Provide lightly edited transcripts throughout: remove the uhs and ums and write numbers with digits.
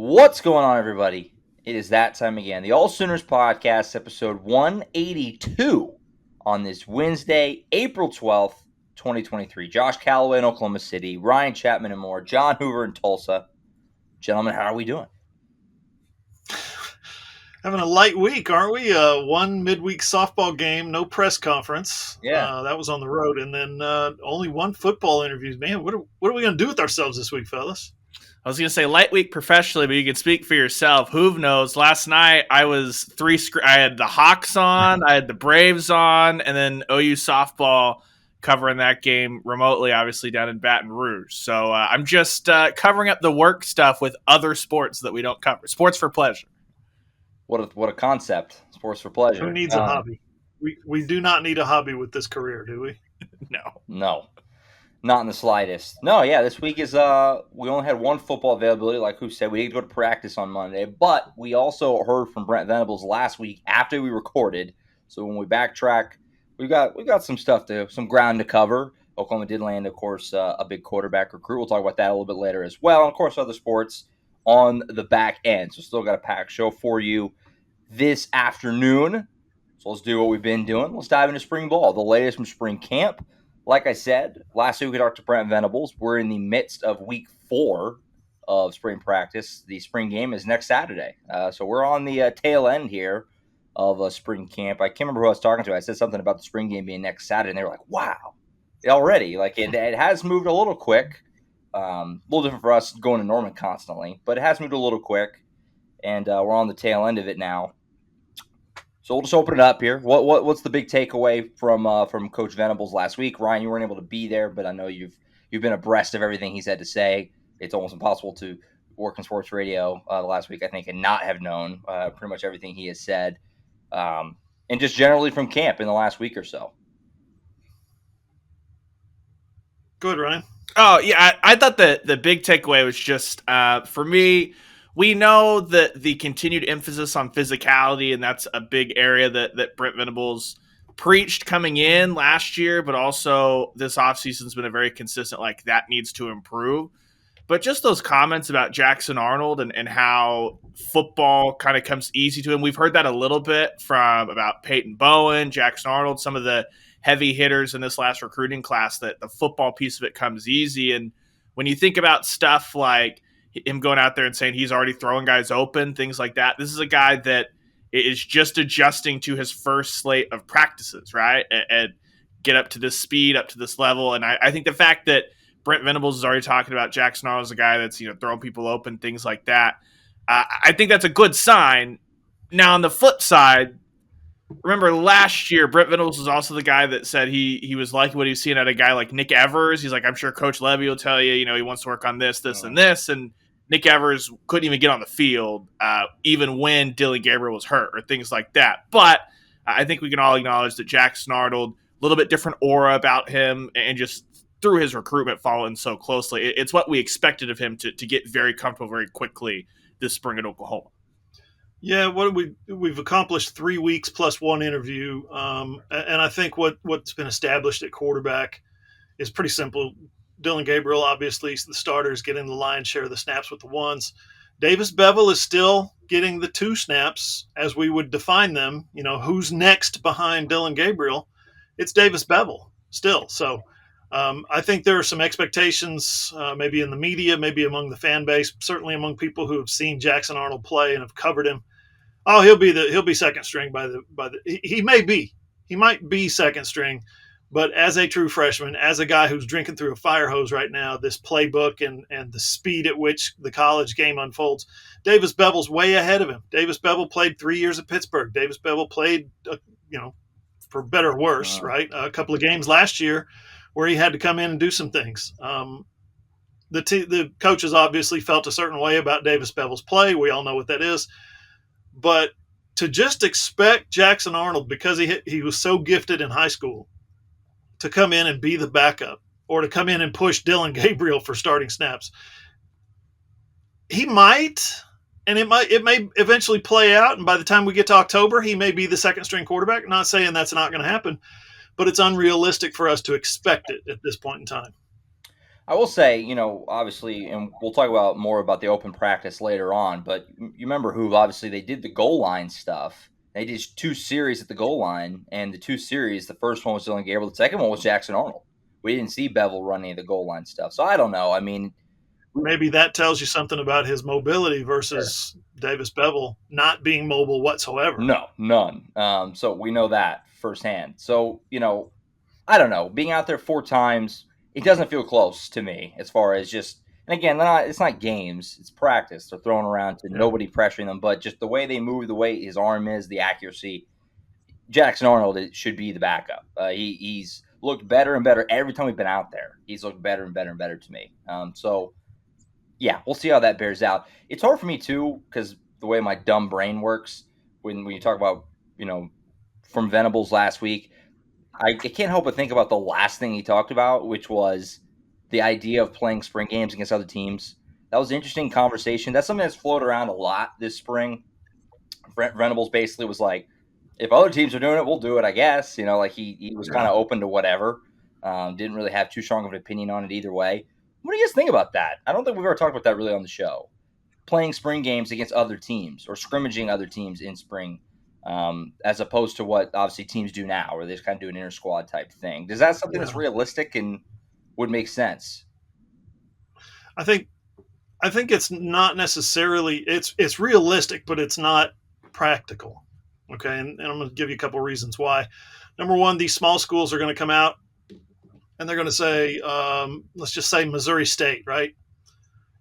What's going on, everybody? It is that time again. The AllSooners Podcast, episode 182 on this Wednesday, April 12th, 2023. Josh Callaway in Oklahoma City, Ryan Chapman and more, John Hoover in Tulsa. Gentlemen, how are we doing? Having a light week, aren't we? One midweek softball game, no press conference. Yeah. That was on the road. And then only one football interview. Man, what are we going to do with ourselves this week, fellas? I was going to say light week professionally, but you can speak for yourself. Hoove knows. Last night I was I had the Hawks on, I had the Braves on, and then OU softball covering that game remotely, obviously down in Baton Rouge. So I'm just covering up the work stuff with other sports that we don't cover. Sports for pleasure. What a concept. Sports for pleasure. Who needs a hobby? We do not need a hobby with this career, do we? No. Not in the slightest. No, yeah, this week is we only had one football availability, like who said. We did go to practice on Monday, but we also heard from Brent Venables last week after we recorded. So when we backtrack, we got some ground to cover. Oklahoma did land, of course, a big quarterback recruit. We'll talk about that a little bit later as well. And of course, other sports on the back end. So still got a packed show for you this afternoon. So let's do what we've been doing. Let's dive into spring ball, the latest from spring camp. Like I said, last week we talked to Brent Venables. We're in the midst of week 4 of spring practice. The spring game is next Saturday. So we're on the tail end here of spring camp. I can't remember who I was talking to. I said something about the spring game being next Saturday, and they were like, wow, already. Like it has moved a little quick. A little different for us going to Norman constantly, but it has moved a little quick, and we're on the tail end of it now. So we'll just open it up here. What's the big takeaway from Coach Venables last week? Ryan, you weren't able to be there, but I know you've been abreast of everything he's had to say. It's almost impossible to work in sports radio the last week, I think, and not have known pretty much everything he has said, and just generally from camp in the last week or so. Go ahead, Ryan. Oh, yeah, I thought the big takeaway was just, for me, we know that the continued emphasis on physicality, and that's a big area that Brent Venables preached coming in last year, but also this offseason has been a very consistent, like, that needs to improve. But just those comments about Jackson Arnold and how football kind of comes easy to him. We've heard that a little bit about Peyton Bowen, Jackson Arnold, some of the heavy hitters in this last recruiting class, that the football piece of it comes easy. And when you think about stuff like him going out there and saying he's already throwing guys open, things like that, this is a guy that is just adjusting to his first slate of practices, right? And get up to this speed, up to this level. And I think the fact that Brent Venables is already talking about Jackson Arnold as a guy that's, throwing people open, things like that, I think that's a good sign. Now, on the flip side, remember last year, Brent Venables was also the guy that said he was liking what he was seeing at a guy like Nick Evers. He's like, I'm sure Coach Levy will tell you, he wants to work on this, and this. And Nick Evers couldn't even get on the field, even when Dylan Gabriel was hurt or things like that. But I think we can all acknowledge that Jackson Arnold, a little bit different aura about him, and just through his recruitment following so closely, it's what we expected of him to get very comfortable very quickly this spring at Oklahoma. Yeah, we've accomplished 3 weeks plus one interview, and I think what's been established at quarterback is pretty simple. Dylan Gabriel, obviously, is the starter, is getting the lion's share of the snaps with the ones. Davis Beville is still getting the 2 snaps as we would define them. Who's next behind Dylan Gabriel? It's Davis Beville still. So I think there are some expectations, maybe in the media, maybe among the fan base, certainly among people who have seen Jackson Arnold play and have covered him. Oh, he'll be second string he might be second string, but as a true freshman, as a guy who's drinking through a fire hose right now, this playbook and the speed at which the college game unfolds, Davis Beville's way ahead of him. Davis Beville played 3 years at Pittsburgh. Davis Beville played, for better or worse, right? A couple of games last year where he had to come in and do some things. The coaches obviously felt a certain way about Davis Beville's play. We all know what that is. But to just expect Jackson Arnold, because he was so gifted in high school, to come in and be the backup, or to come in and push Dylan Gabriel for starting snaps, he might, and it may eventually play out. And by the time we get to October, he may be the second string quarterback. Not saying that's not going to happen, but it's unrealistic for us to expect it at this point in time. I will say, obviously, and we'll talk about more about the open practice later on, but you remember who, obviously, they did the goal line stuff. They did 2 series at the goal line, and the 2 series, the first one was Dylan Gabriel, the second one was Jackson Arnold. We didn't see Bevel run any of the goal line stuff. So I don't know. I mean, maybe that tells you something about his mobility versus Davis Bevel not being mobile whatsoever. No, none. So we know that firsthand. So, I don't know. Being out there 4 times, it doesn't feel close to me as far as just, and again, it's not games, it's practice. They're throwing around to nobody pressuring them, but just the way they move, the way his arm is, the accuracy. Jackson Arnold should be the backup. He's looked better and better every time we've been out there. He's looked better and better and better to me. So, yeah, we'll see how that bears out. It's hard for me, too, because the way my dumb brain works, when you talk about, from Venables last week, I can't help but think about the last thing he talked about, which was the idea of playing spring games against other teams. That was an interesting conversation. That's something that's floated around a lot this spring. Venables basically was like, if other teams are doing it, we'll do it, I guess. He was kind of open to whatever. Didn't really have too strong of an opinion on it either way. What do you guys think about that? I don't think we've ever talked about that really on the show. Playing spring games against other teams or scrimmaging other teams in spring, as opposed to what obviously teams do now, where they just kind of do an inter-squad type thing. Is that something that's realistic and would make sense? I think it's not necessarily it's realistic, but it's not practical. Okay, and I'm going to give you a couple reasons why. Number one, these small schools are going to come out and they're going to say, let's just say Missouri State, right?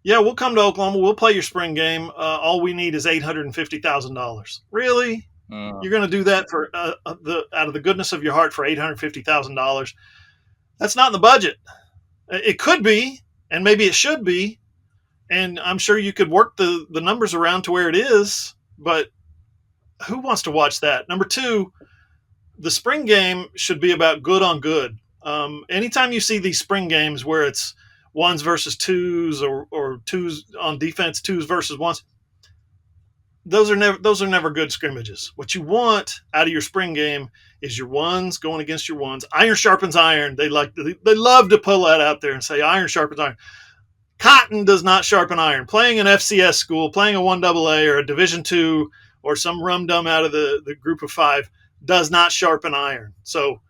Yeah, we'll come to Oklahoma. We'll play your spring game. All we need is $850,000. Really? You're going to do that for out of the goodness of your heart for $850,000? That's not in the budget. It could be, and maybe it should be, and I'm sure you could work the numbers around to where it is, but who wants to watch that? Number two, the spring game should be about good on good. Anytime you see these spring games where it's 1s versus 2s or 2s on defense, 2s versus 1s, those are never good scrimmages. What you want out of your spring game is your 1s going against your 1s. Iron sharpens iron. They love to pull that out there and say iron sharpens iron. Cotton does not sharpen iron. Playing an FCS school, playing a 1AA or a Division II or some rum-dum out of the group of 5 does not sharpen iron. So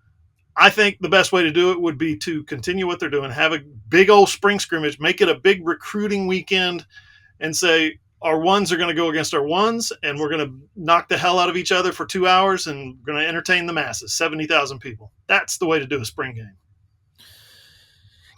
I think the best way to do it would be to continue what they're doing, have a big old spring scrimmage, make it a big recruiting weekend, and say our 1s are going to go against our 1s, and we're going to knock the hell out of each other for 2 hours, and we're going to entertain the masses, 70,000 people. That's the way to do a spring game.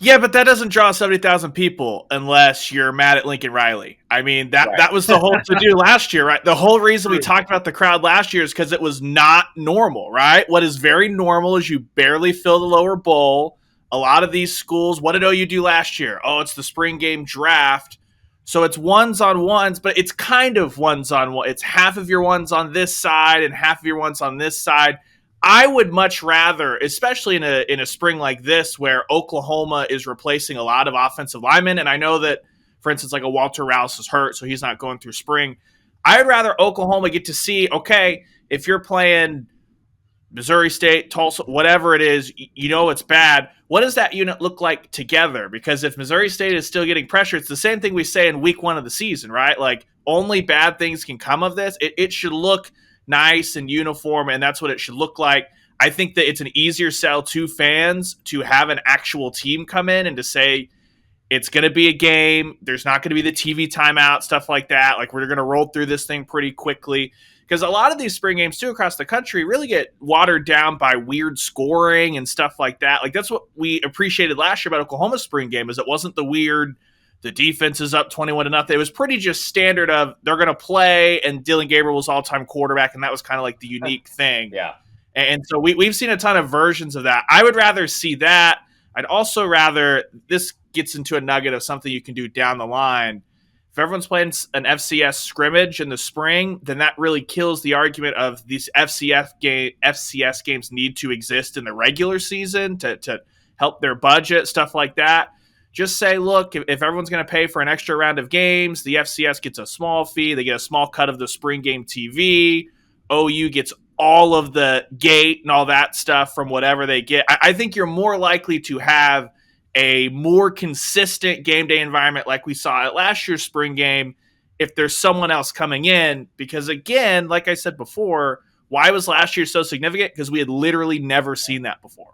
Yeah, but that doesn't draw 70,000 people unless you're mad at Lincoln Riley. I mean, that was the whole to-do last year, right? The whole reason we talked about the crowd last year is because it was not normal, right? What is very normal is you barely fill the lower bowl. A lot of these schools, what did OU do last year? Oh, it's the spring game draft. So it's 1s on 1s, but it's kind of 1s on 1. It's half of your 1s on this side and half of your 1s on this side. I would much rather, especially in a spring like this where Oklahoma is replacing a lot of offensive linemen, and I know that, for instance, like a Walter Rouse is hurt, so he's not going through spring. I'd rather Oklahoma get to see, okay, if you're playing Missouri State, Tulsa, whatever it is, it's bad. What does that unit look like together? Because if Missouri State is still getting pressure, it's the same thing we say in week 1 of the season, right? Like, only bad things can come of this. It should look nice and uniform, and that's what it should look like. I think that it's an easier sell to fans to have an actual team come in and to say it's going to be a game. There's not going to be the TV timeout, stuff like that. Like, we're going to roll through this thing pretty quickly. Because a lot of these spring games, too, across the country really get watered down by weird scoring and stuff like that. Like, that's what we appreciated last year about Oklahoma's spring game, is it wasn't the weird, the defense is up 21-0. It was pretty just standard of they're going to play, and Dylan Gabriel was all-time quarterback, and that was kind of like the unique thing. Yeah. And so we've seen a ton of versions of that. I would rather see that. I'd also rather, this gets into a nugget of something you can do down the line. If everyone's playing an FCS scrimmage in the spring, then that really kills the argument of these FCS games need to exist in the regular season to help their budget, stuff like that. Just say, look, if everyone's going to pay for an extra round of games, the FCS gets a small fee. They get a small cut of the spring game TV. OU gets all of the gate and all that stuff from whatever they get. I think you're more likely to have a more consistent game day environment like we saw at last year's spring game if there's someone else coming in. Because again, like I said before, why was last year so significant? Because we had literally never seen that before.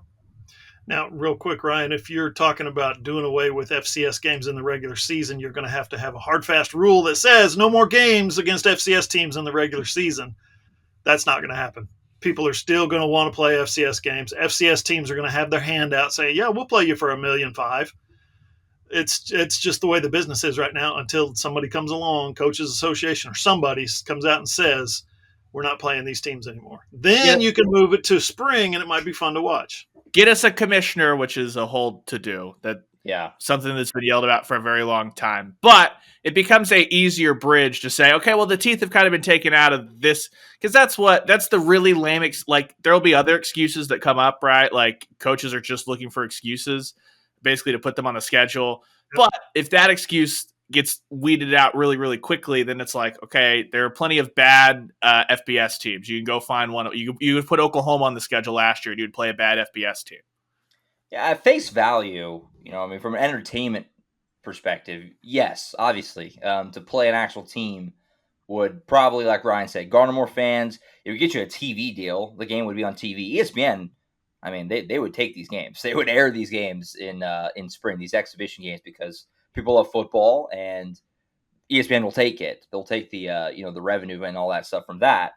Now, real quick, Ryan, if you're talking about doing away with FCS games in the regular season, you're going to have a hard, fast rule that says no more games against FCS teams in the regular season. That's not going to happen. People are still going to want to play FCS games. FCS teams are going to have their hand out saying, yeah, we'll play you for $1.5 million. It's just the way the business is right now until somebody comes along, Coaches Association or somebody comes out and says, we're not playing these teams anymore. Then you can move it to spring and it might be fun to watch. Get us a commissioner, which is a whole to-do. Something that's been yelled about for a very long time. But it becomes a easier bridge to say, okay, well, the teeth have kind of been taken out of this, because that's the really lame. There'll be other excuses that come up, right? Like coaches are just looking for excuses, basically to put them on the schedule. But if that excuse gets weeded out really, really quickly, then it's like, okay, there are plenty of bad FBS teams. You can go find one. You would put Oklahoma on the schedule last year, and you'd play a bad FBS team. Yeah, at face value, from an entertainment perspective, yes, obviously, to play an actual team would probably, like Ryan said, garner more fans. It would get you a TV deal. The game would be on TV. ESPN, they would take these games. They would air these games in spring, these exhibition games, because people love football, and ESPN will take it. They'll take the the revenue and all that stuff from that.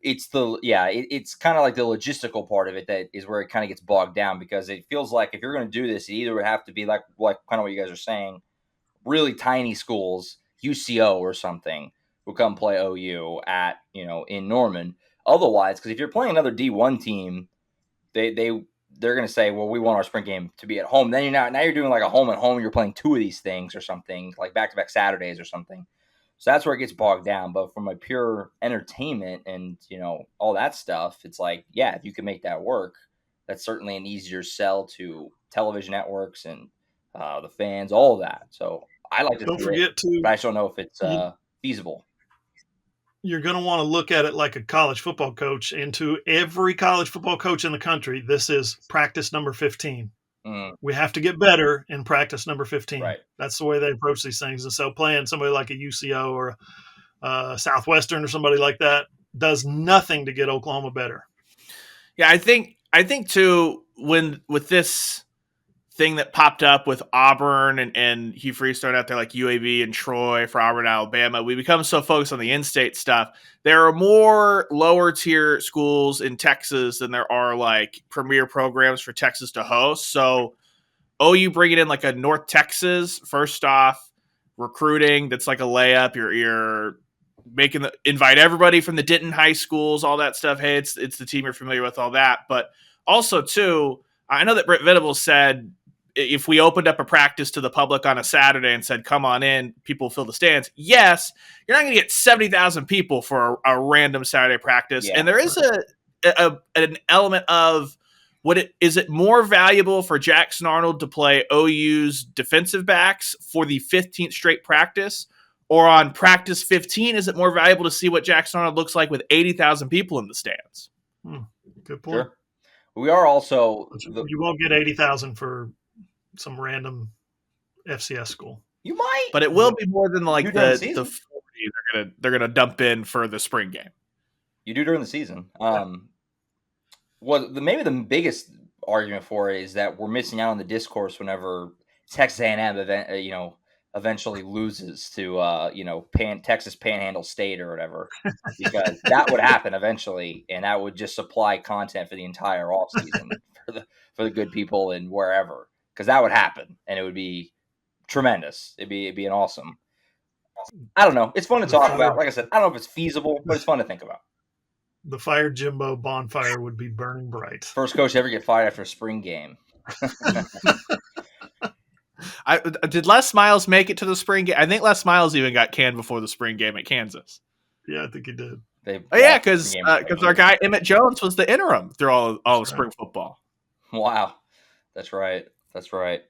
It's it's kind of like the logistical part of it that is where it kind of gets bogged down, because it feels like if you're going to do this, it either would have to be like kind of what you guys are saying, really tiny schools, UCO or something, will come play OU at in Norman. Otherwise, because if you're playing another D1 team, they're going to say, well, we want our spring game to be at home. Then you're doing like a home and home. You're playing two of these things or something, like back-to-back Saturdays or something. So that's where it gets bogged down. But from a pure entertainment and, all that stuff, it's like, yeah, if you can make that work, that's certainly an easier sell to television networks and the fans, all of that. So I like to don't forget to, but I just don't know if it's feasible. You're going to want to look at it like a college football coach, and to every college football coach in the country, this is practice number 15. We have to get better in practice number 15. Right. That's the way they approach these things. And so playing somebody like a UCO or a Southwestern or somebody like that does nothing to get Oklahoma better. Yeah, I think too, with this thing that popped up with Auburn and Hugh Freeze throwing out there like UAB and Troy for Auburn, Alabama, we become so focused on the in-state stuff. There are more lower tier schools in Texas than there are like premier programs for Texas to host. So OU bringing in like a North Texas, first off, recruiting, that's like a layup. You're making invite everybody from the Denton high schools, all that stuff. Hey, it's the team you're familiar with, all that. But also too, I know that Brent Venables said, if we opened up a practice to the public on a Saturday and said, come on in, people fill the stands. Yes, you're not going to get 70,000 people for a random Saturday practice. Yeah, and there is an element of is it more valuable for Jackson Arnold to play OU's defensive backs for the 15th straight practice, or on practice 15, is it more valuable to see what Jackson Arnold looks like with 80,000 people in the stands? Good point. Sure. We are also you won't get 80,000 for some random FCS school. You might, but it will be more than like the 40 they're gonna dump in for the spring game. You do during the season. Maybe the biggest argument for it is that we're missing out on the discourse whenever Texas A&M eventually loses to Texas Panhandle State or whatever, because that would happen eventually, and that would just supply content for the entire offseason for the good people and wherever. Because that would happen, and it would be tremendous. It'd be an awesome. I don't know. It's fun to talk about. Like I said, I don't know if it's feasible, but it's fun to think about. The Fire Jimbo bonfire would be burning bright. First coach to ever get fired after a spring game. Did Les Miles make it to the spring game? I think Les Miles even got canned before the spring game at Kansas. Yeah, I think he did. Because our guy Emmett Jones was the interim through all of spring football. Wow, that's right. That's right.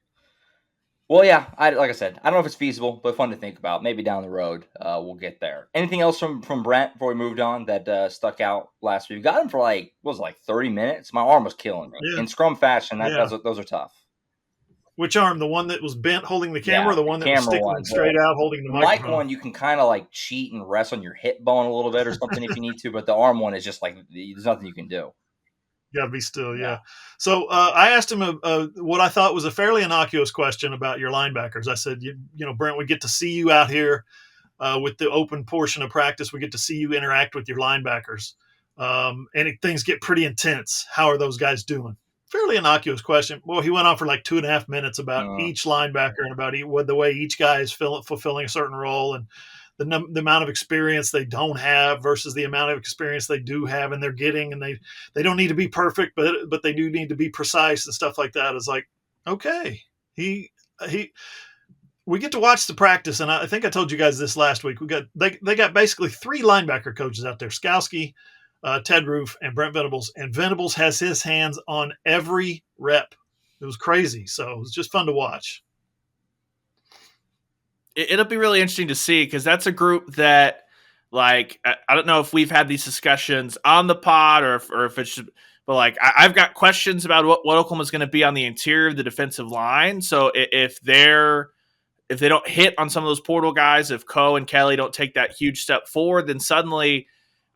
Well, yeah, like I said, I don't know if it's feasible, but fun to think about. Maybe down the road, we'll get there. Anything else from Brent before we moved on that stuck out last week? We got him for 30 minutes. My arm was killing me. Yeah. In scrum fashion, those are tough. Which arm? The one that was bent holding the camera, Yeah, or the one that was sticking one. straight out holding the Mic microphone? one, you can kind of like cheat and rest on your hip bone a little bit or something if you need to, but the arm one is just like there's nothing you can do. You gotta be still, yeah. So I asked him what I thought was a fairly innocuous question about your linebackers. I said, you know, Brent, we get to see you out here with the open portion of practice. We get to see you interact with your linebackers, things get pretty intense. How are those guys doing? Fairly innocuous question. Well, he went on for like 2.5 minutes about each linebacker and about the way each guy is fulfilling a certain role and the amount of experience they don't have versus the amount of experience they do have and they're getting, and they don't need to be perfect, but they do need to be precise and stuff like that. It's like, okay, we get to watch the practice, and I think I told you guys this last week. They got basically 3 linebacker coaches out there: Skowski, Ted Roof, and Brent Venables. And Venables has his hands on every rep. It was crazy. So it was just fun to watch. It'll be really interesting to see, because that's a group that, like, I don't know if we've had these discussions on the pod or if it's just, but like I've got questions about what Oklahoma's going to be on the interior of the defensive line. So if they don't hit on some of those portal guys, if Coe and Kelly don't take that huge step forward, then suddenly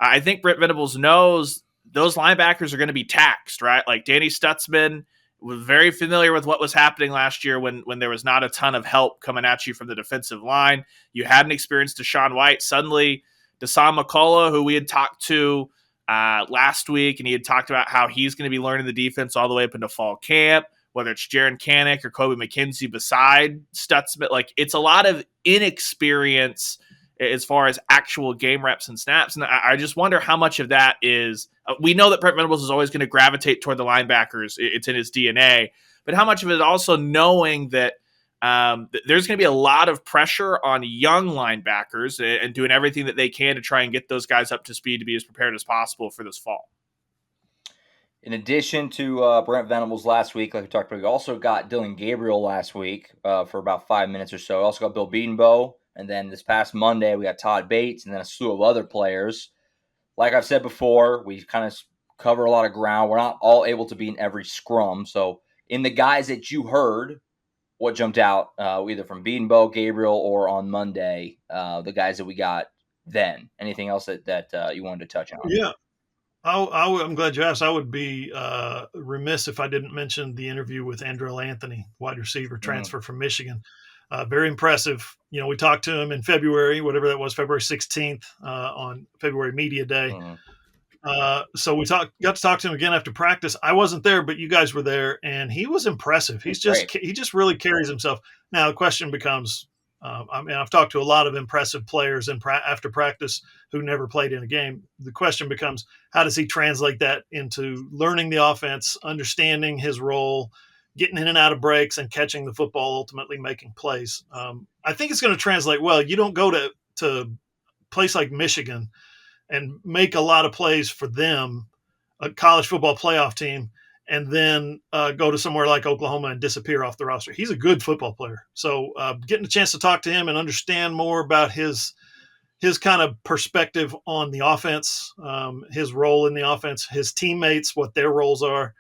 I think Brent Venables knows those linebackers are going to be taxed, right? Like Danny Stutzman was very familiar with what was happening last year when there was not a ton of help coming at you from the defensive line. You had an experienced Deshaun White. Suddenly, Deshaun McCullough, who we had talked to last week, and he had talked about how he's going to be learning the defense all the way up into fall camp, whether it's Jaron Kanek or Kobe McKenzie beside Stutzman. Like, it's a lot of inexperience as far as actual game reps and snaps. And I just wonder how much of that is we know that Brent Venables is always going to gravitate toward the linebackers. It's in his DNA. But how much of it is also knowing that there's going to be a lot of pressure on young linebackers and doing everything that they can to try and get those guys up to speed to be as prepared as possible for this fall. In addition to Brent Venables last week, like we talked about, we also got Dylan Gabriel last week for about 5 minutes or so. We also got Bill Bedenbaugh. And then this past Monday, we got Todd Bates and then a slew of other players. Like I've said before, we kind of cover a lot of ground. We're not all able to be in every scrum. So in the guys that you heard, what jumped out either from Bedenbaugh, Gabriel, or on Monday, the guys that we got then? Anything else that you wanted to touch on? Yeah. I'm glad you asked. I would be remiss if I didn't mention the interview with Andrell Anthony, wide receiver, transfer from Michigan. Very impressive. You know, we talked to him in February, whatever that was, February 16th on February Media Day. So we got to talk to him again after practice. I wasn't there, but you guys were there, and he was impressive. He just really carries himself. Now the question becomes, I've talked to a lot of impressive players after practice who never played in a game. The question becomes, how does he translate that into learning the offense, understanding his role, getting in and out of breaks, and catching the football, ultimately making plays. I think it's going to translate well. You don't go to a place like Michigan and make a lot of plays for them, a college football playoff team, and then go to somewhere like Oklahoma and disappear off the roster. He's a good football player. So getting a chance to talk to him and understand more about his kind of perspective on the offense, his role in the offense, his teammates, what their roles are.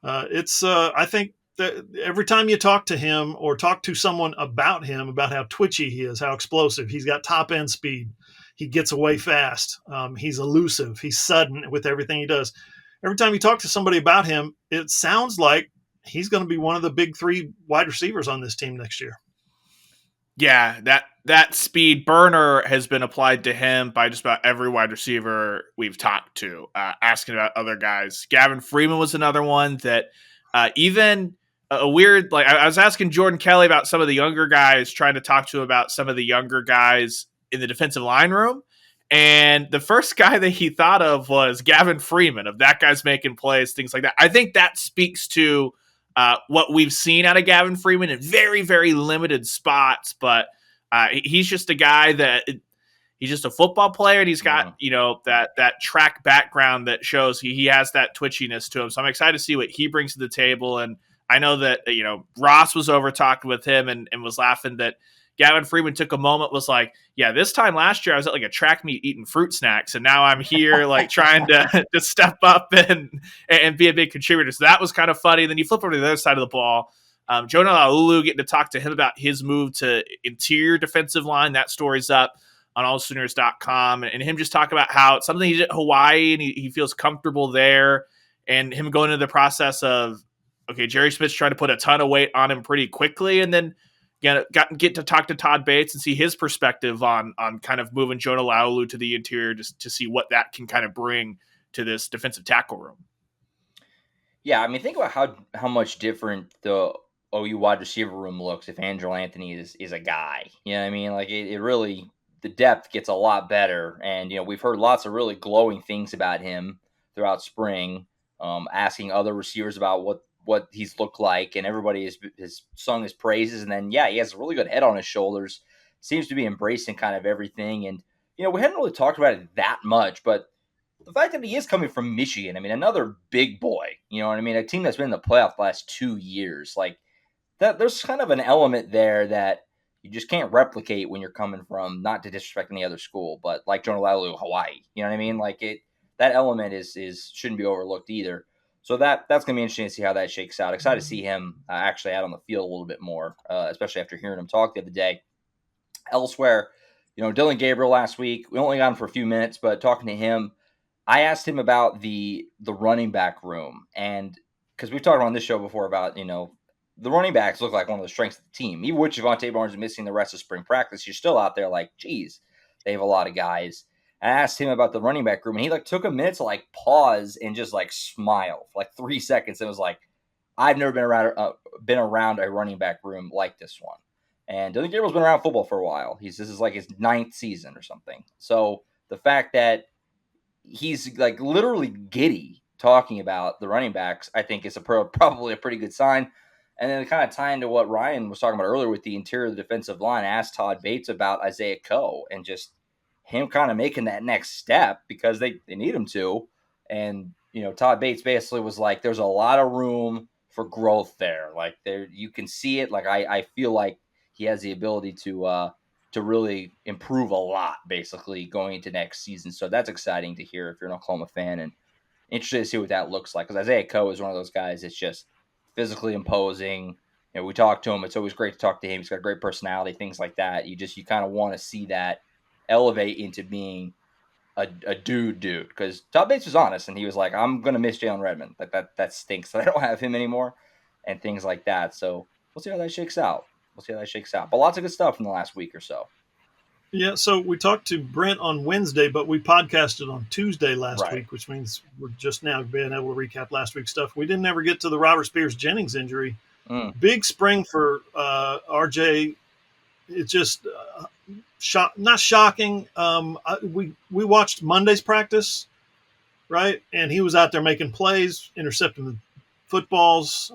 I think that every time you talk to him or talk to someone about him, about how twitchy he is, how explosive, he's got top end speed, he gets away fast, he's elusive, he's sudden with everything he does. Every time you talk to somebody about him, it sounds like he's going to be one of the big 3 wide receivers on this team next year. Yeah, that speed burner has been applied to him by just about every wide receiver we've talked to, asking about other guys. Gavin Freeman was another one that even a weird, like I was asking Jordan Kelly about some of the younger guys, trying to talk to him about some of the younger guys in the defensive line room. And the first guy that he thought of was Gavin Freeman, of that guy's making plays, things like that. I think that speaks to what we've seen out of Gavin Freeman in very, very limited spots. But he's just a guy that he's just a football player, and he's got, that track background that shows he has that twitchiness to him. So I'm excited to see what he brings to the table. And I know that, Ross was over talking with him and was laughing that Gavin Freeman took a moment, was like, yeah, this time last year I was at like a track meet eating fruit snacks, and now I'm here like trying to step up and be a big contributor. So that was kind of funny. Then you flip over to the other side of the ball. Jonah Laulu, getting to talk to him about his move to interior defensive line. That story's up on AllSooners.com, and him just talking about how it's something he did at Hawaii and he feels comfortable there, and him going into the process of, okay, Jerry Smith's trying to put a ton of weight on him pretty quickly, and then get to talk to Todd Bates and see his perspective on kind of moving Jonah Laulu to the interior just to see what that can kind of bring to this defensive tackle room. Yeah, I mean, think about how much different the OU wide receiver room looks if Angelo Anthony is a guy. You know what I mean? Like, it really, the depth gets a lot better. And, we've heard lots of really glowing things about him throughout spring, asking other receivers about what he's looked like, and everybody has sung his praises. And then, yeah, he has a really good head on his shoulders, seems to be embracing kind of everything. And, we hadn't really talked about it that much, but the fact that he is coming from Michigan, I mean, another big boy, you know what I mean? A team that's been in the playoff the last 2 years, like that, there's kind of an element there that you just can't replicate when you're coming from, not to disrespect any other school, but like Jonah Laulu, Hawaii, you know what I mean? Like that element is shouldn't be overlooked either. So that's going to be interesting to see how that shakes out. Excited to see him actually out on the field a little bit more, especially after hearing him talk the other day. Elsewhere, Dylan Gabriel last week, we only got him for a few minutes, but talking to him, I asked him about the running back room, and because we've talked on this show before about, the running backs look like one of the strengths of the team. Even with Javonte Barnes missing the rest of spring practice, you're still out there like, geez, they have a lot of guys. And I asked him about the running back room, and he took a minute to pause and just smile for 3 seconds. And was like, I've never been around a running back room like this one. And Dylan Gabriel's been around football for a while. This is his 9th season or something. So the fact that he's literally giddy talking about the running backs, I think is probably a pretty good sign. And then kind of tying to what Ryan was talking about earlier with the interior of the defensive line, I asked Todd Bates about Isaiah Coe and just him kind of making that next step because they need him to. And, Todd Bates basically was like, there's a lot of room for growth there. You can see it. I feel like he has the ability to really improve a lot, basically, going into next season. So that's exciting to hear if you're an Oklahoma fan, and interested to see what that looks like. Because Isaiah Coe is one of those guys that's just physically imposing. We talk to him. It's always great to talk to him. He's got a great personality, things like that. You kind of want to see that elevate into being a dude. Because Todd Bates was honest, and he was like, I'm going to miss Jalen Redmond. That stinks that I don't have him anymore, and things like that. So we'll see how that shakes out. But lots of good stuff in the last week or so. Yeah, so we talked to Brent on Wednesday, but we podcasted on Tuesday last week, which means we're just now being able to recap last week's stuff. We didn't ever get to the Robert Spears-Jennings injury. Big spring for RJ. It's just not shocking. We watched Monday's practice, right? And he was out there making plays, intercepting the footballs,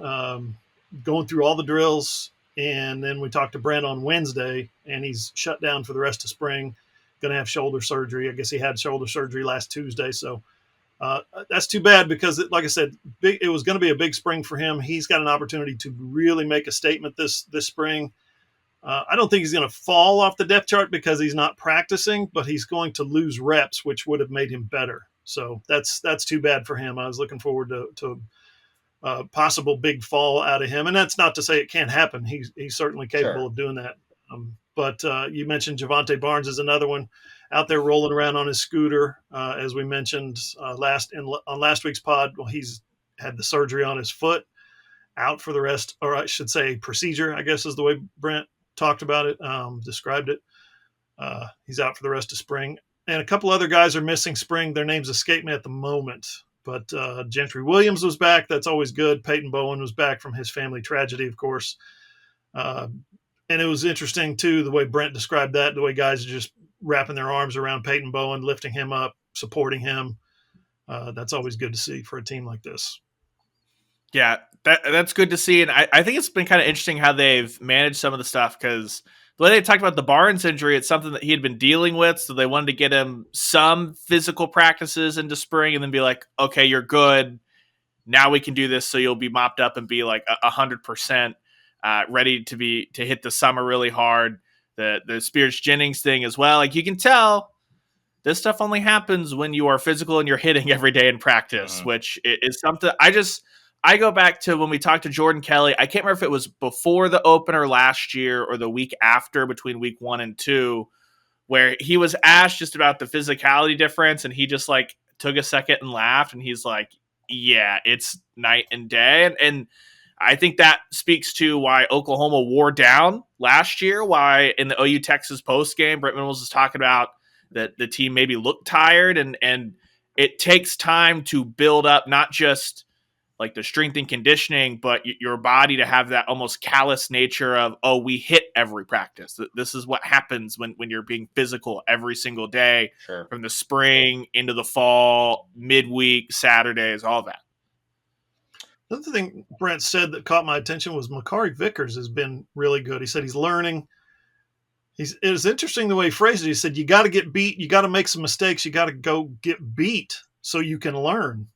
going through all the drills. And then we talked to Brent on Wednesday, and he's shut down for the rest of spring, going to have shoulder surgery. I guess he had shoulder surgery last Tuesday. So that's too bad because, like I said, it was going to be a big spring for him. He's got an opportunity to really make a statement this spring. I don't think he's going to fall off the depth chart because he's not practicing, but he's going to lose reps, which would have made him better. So that's too bad for him. I was looking forward to possible big fall out of him. And that's not to say it can't happen. He's certainly capable of doing that. But you mentioned Javonte Barnes is another one out there rolling around on his scooter. As we mentioned on last week's pod, well, he's had the surgery on his foot, out for the rest, or I should say procedure, I guess is the way Brent talked about it, described it. He's out for the rest of spring. And a couple other guys are missing spring. Their names escape me at the moment. But Gentry Williams was back. That's always good. Peyton Bowen was back from his family tragedy, of course. And it was interesting, too, the way Brent described that, the way guys are just wrapping their arms around Peyton Bowen, lifting him up, supporting him. That's always good to see for a team like this. Yeah, that's good to see. And I think it's been kind of interesting how they've managed some of the stuff because the way they talked about the Barnes injury, it's something that he had been dealing with. So they wanted to get him some physical practices into spring and then be like, okay, you're good. Now we can do this. So you'll be mopped up and be 100% ready to hit the summer really hard. The Spears-Jennings thing as well. You can tell this stuff only happens when you are physical and you're hitting every day in practice, which is something I go back to when we talked to Jordan Kelly. I can't remember if it was before the opener last year or the week after, between week 1 and 2, where he was asked just about the physicality difference, and he just like took a second and laughed, and he's like, yeah, it's night and day. And I think that speaks to why Oklahoma wore down last year, why in the OU Texas post game, Brent Venables was talking about that the team maybe looked tired, and it takes time to build up not just like the strength and conditioning, but your body to have that almost callous nature of, oh, we hit every practice. This is what happens when you're being physical every single day, Sure. From the spring into the fall, midweek, Saturdays, all that. Another thing Brent said that caught my attention was Makari Vickers has been really good. He said he's learning. It was interesting the way he phrased it. He said, you got to get beat. You got to make some mistakes. You got to go get beat so you can learn.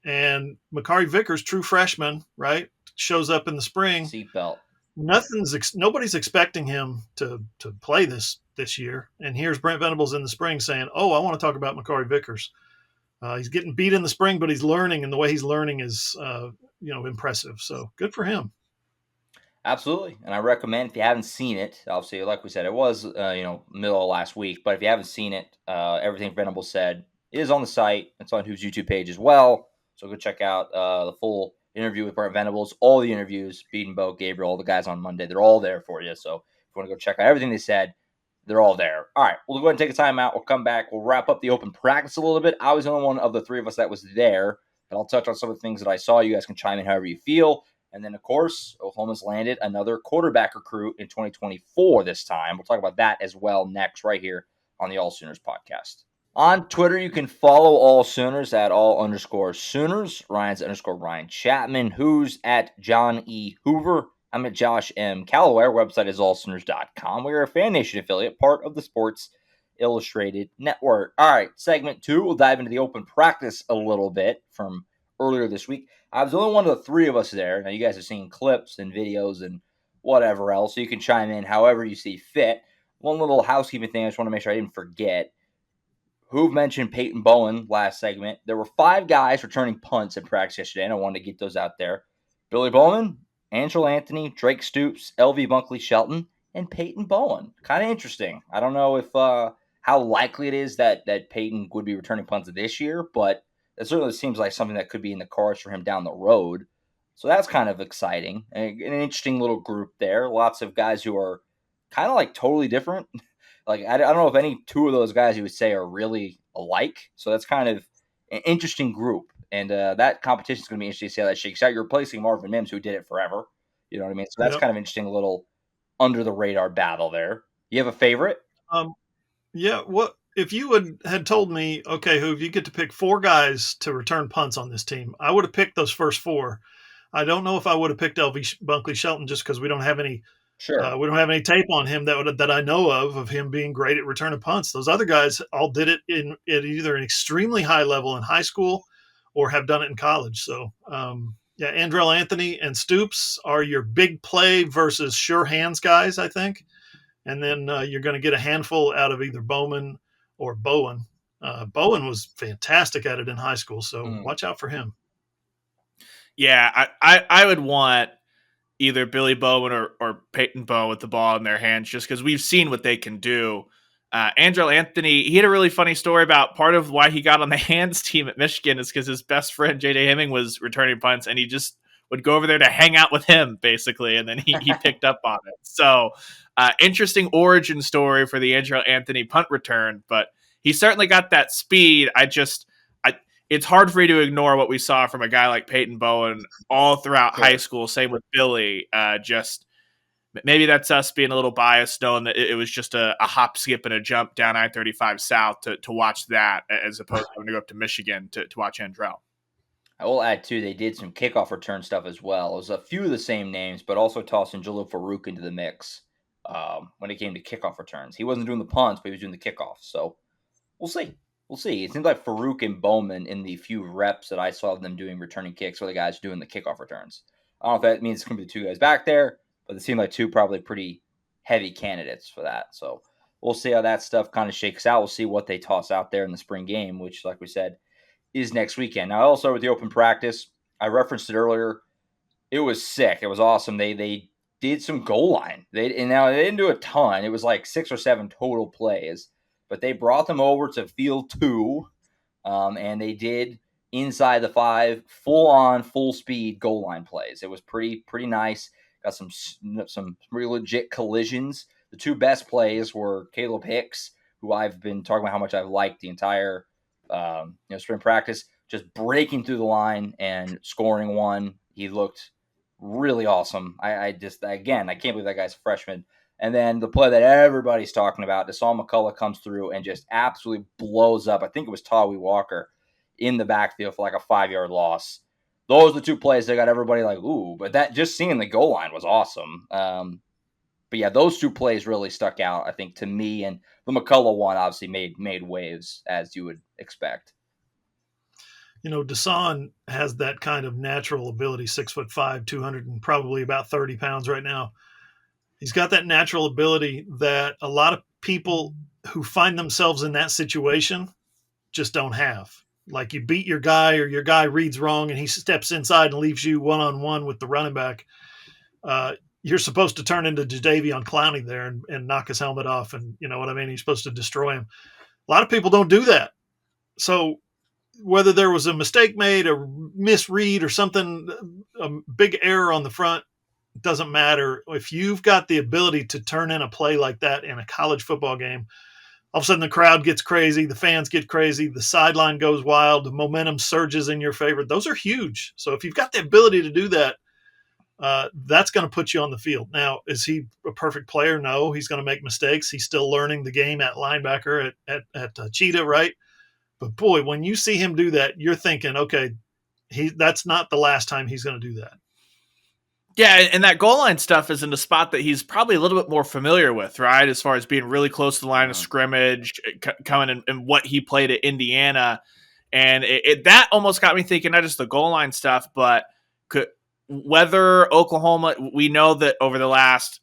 And Makari Vickers, true freshman, right, shows up in the spring. Seatbelt. Nobody's expecting him to play this year. And here's Brent Venables in the spring saying, oh, I want to talk about Makari Vickers. He's getting beat in the spring, but he's learning, and the way he's learning is impressive. So good for him. Absolutely. And I recommend, if you haven't seen it, obviously, like we said, it was, middle of last week, but if you haven't seen it, everything Venables said is on the site. It's on Who's YouTube page as well. So go check out the full interview with Brent Venables, all the interviews, Beatonbow, Gabriel, all the guys on Monday. They're all there for you. So if you want to go check out everything they said, they're all there. All right, we'll go ahead and take a time out. We'll come back. We'll wrap up the open practice a little bit. I was the only one of the three of us that was there, but I'll touch on some of the things that I saw. You guys can chime in however you feel. And then, of course, Oklahoma's landed another quarterback recruit in 2024 this time. We'll talk about that as well next, right here on the AllSooners Podcast. On Twitter, you can follow AllSooners at @all_Sooners. Ryan's _Ryan Chapman. Who's at John E. Hoover. I'm at Josh M. Callaway. Our website is allsooners.com. We are a Fan Nation affiliate, part of the Sports Illustrated Network. All right, segment 2, we'll dive into the open practice a little bit from earlier this week. I was the only one of the three of us there. Now, you guys have seen clips and videos and whatever else, so you can chime in however you see fit. One little housekeeping thing I just want to make sure I didn't forget. Who mentioned Peyton Bowen last segment? There were 5 guys returning punts in practice yesterday, and I wanted to get those out there. Billy Bowman, Angelo Anthony, Drake Stoops, LV Bunkley Shelton, and Peyton Bowen. Kind of interesting. I don't know if how likely it is that Peyton would be returning punts this year, but it certainly seems like something that could be in the cards for him down the road. So that's kind of exciting. An interesting little group there. Lots of guys who are kind of like totally different. Like, I don't know if any two of those guys you would say are really alike. So that's kind of an interesting group. And that competition is going to be interesting to see how that shakes out. You're replacing Marvin Mims, who did it forever. You know what I mean? So that's kind of interesting, a little under-the-radar battle there. You have a favorite? Yeah, what if you had told me, okay, Hoove, you get to pick 4 guys to return punts on this team, I would have picked those first 4. I don't know if I would have picked LV Bunkley Shelton just because we don't have any we don't have any tape on him that I know of him being great at returning punts. Those other guys all did it at either an extremely high level in high school or have done it in college. So, Andrell Anthony and Stoops are your big play versus sure hands guys, I think. And then you're going to get a handful out of either Bowman or Bowen. Bowen was fantastic at it in high school, so watch out for him. Yeah, I would want either Billy Bowman or Peyton Bowen with the ball in their hands, just because we've seen what they can do. Angelo Anthony, he had a really funny story about part of why he got on the hands team at Michigan is because his best friend, J.J. Hemming, was returning punts, and he just would go over there to hang out with him, basically, and then he picked up on it. So, interesting origin story for the Angelo Anthony punt return, but he certainly got that speed. It's hard for you to ignore what we saw from a guy like Peyton Bowen all throughout high school. Same with Billy. Just maybe that's us being a little biased, knowing that it was just a hop, skip, and a jump down I-35 South to watch that, as opposed to having to go up to Michigan to watch Andrell. I will add, too, they did some kickoff return stuff as well. It was a few of the same names, but also tossing Jalil Farouk into the mix when it came to kickoff returns. He wasn't doing the punts, but he was doing the kickoffs. So we'll see. We'll see. It seems like Farouk and Bowman, in the few reps that I saw them doing returning kicks, were the guys doing the kickoff returns. I don't know if that means it's going to be the 2 guys back there, but it seemed like 2 probably pretty heavy candidates for that. So we'll see how that stuff kind of shakes out. We'll see what they toss out there in the spring game, which, like we said, is next weekend. Now, I'll start with the open practice. I referenced it earlier. It was sick. It was awesome. They did some goal line. Now they didn't do a ton. It was like 6 or 7 total plays, but they brought them over to field 2, and they did inside the 5, full speed goal line plays. It was pretty nice. Got some pretty legit collisions. The 2 best plays were Caleb Hicks, who I've been talking about how much I've liked the entire spring practice, just breaking through the line and scoring one. He looked really awesome. I can't believe that guy's a freshman. And then the play that everybody's talking about, Deshaun McCullough comes through and just absolutely blows up. I think it was Tawi Walker in the backfield for like a 5-yard loss. Those are the 2 plays that got everybody like, ooh. But that just seeing the goal line was awesome. But yeah, those 2 plays really stuck out, I think, to me. And the McCullough one obviously made waves, as you would expect. Deshaun has that kind of natural ability, 6'5", 200 and probably about 30 pounds right now. He's got that natural ability that a lot of people who find themselves in that situation just don't have. Like you beat your guy or your guy reads wrong and he steps inside and leaves you one-on-one with the running back. You're supposed to turn into Jadeveon Clowney there and knock his helmet off. And you know what I mean? You're supposed to destroy him. A lot of people don't do that. So whether there was a mistake made, a misread or something, a big error on the front, doesn't matter. If you've got the ability to turn in a play like that in a college football game, all of a sudden the crowd gets crazy, the fans get crazy, the sideline goes wild, the momentum surges in your favor. Those are huge. So if you've got the ability to do that, that's going to put you on the field. Now, is he a perfect player? No, he's going to make mistakes. He's still learning the game at linebacker at Cheetah, right? But boy, when you see him do that, you're thinking, okay, that's not the last time he's going to do that. Yeah, and that goal line stuff is in the spot that he's probably a little bit more familiar with, right? As far as being really close to the line of scrimmage, coming and what he played at Indiana. And that almost got me thinking, not just the goal line stuff, but whether Oklahoma, we know that over the last,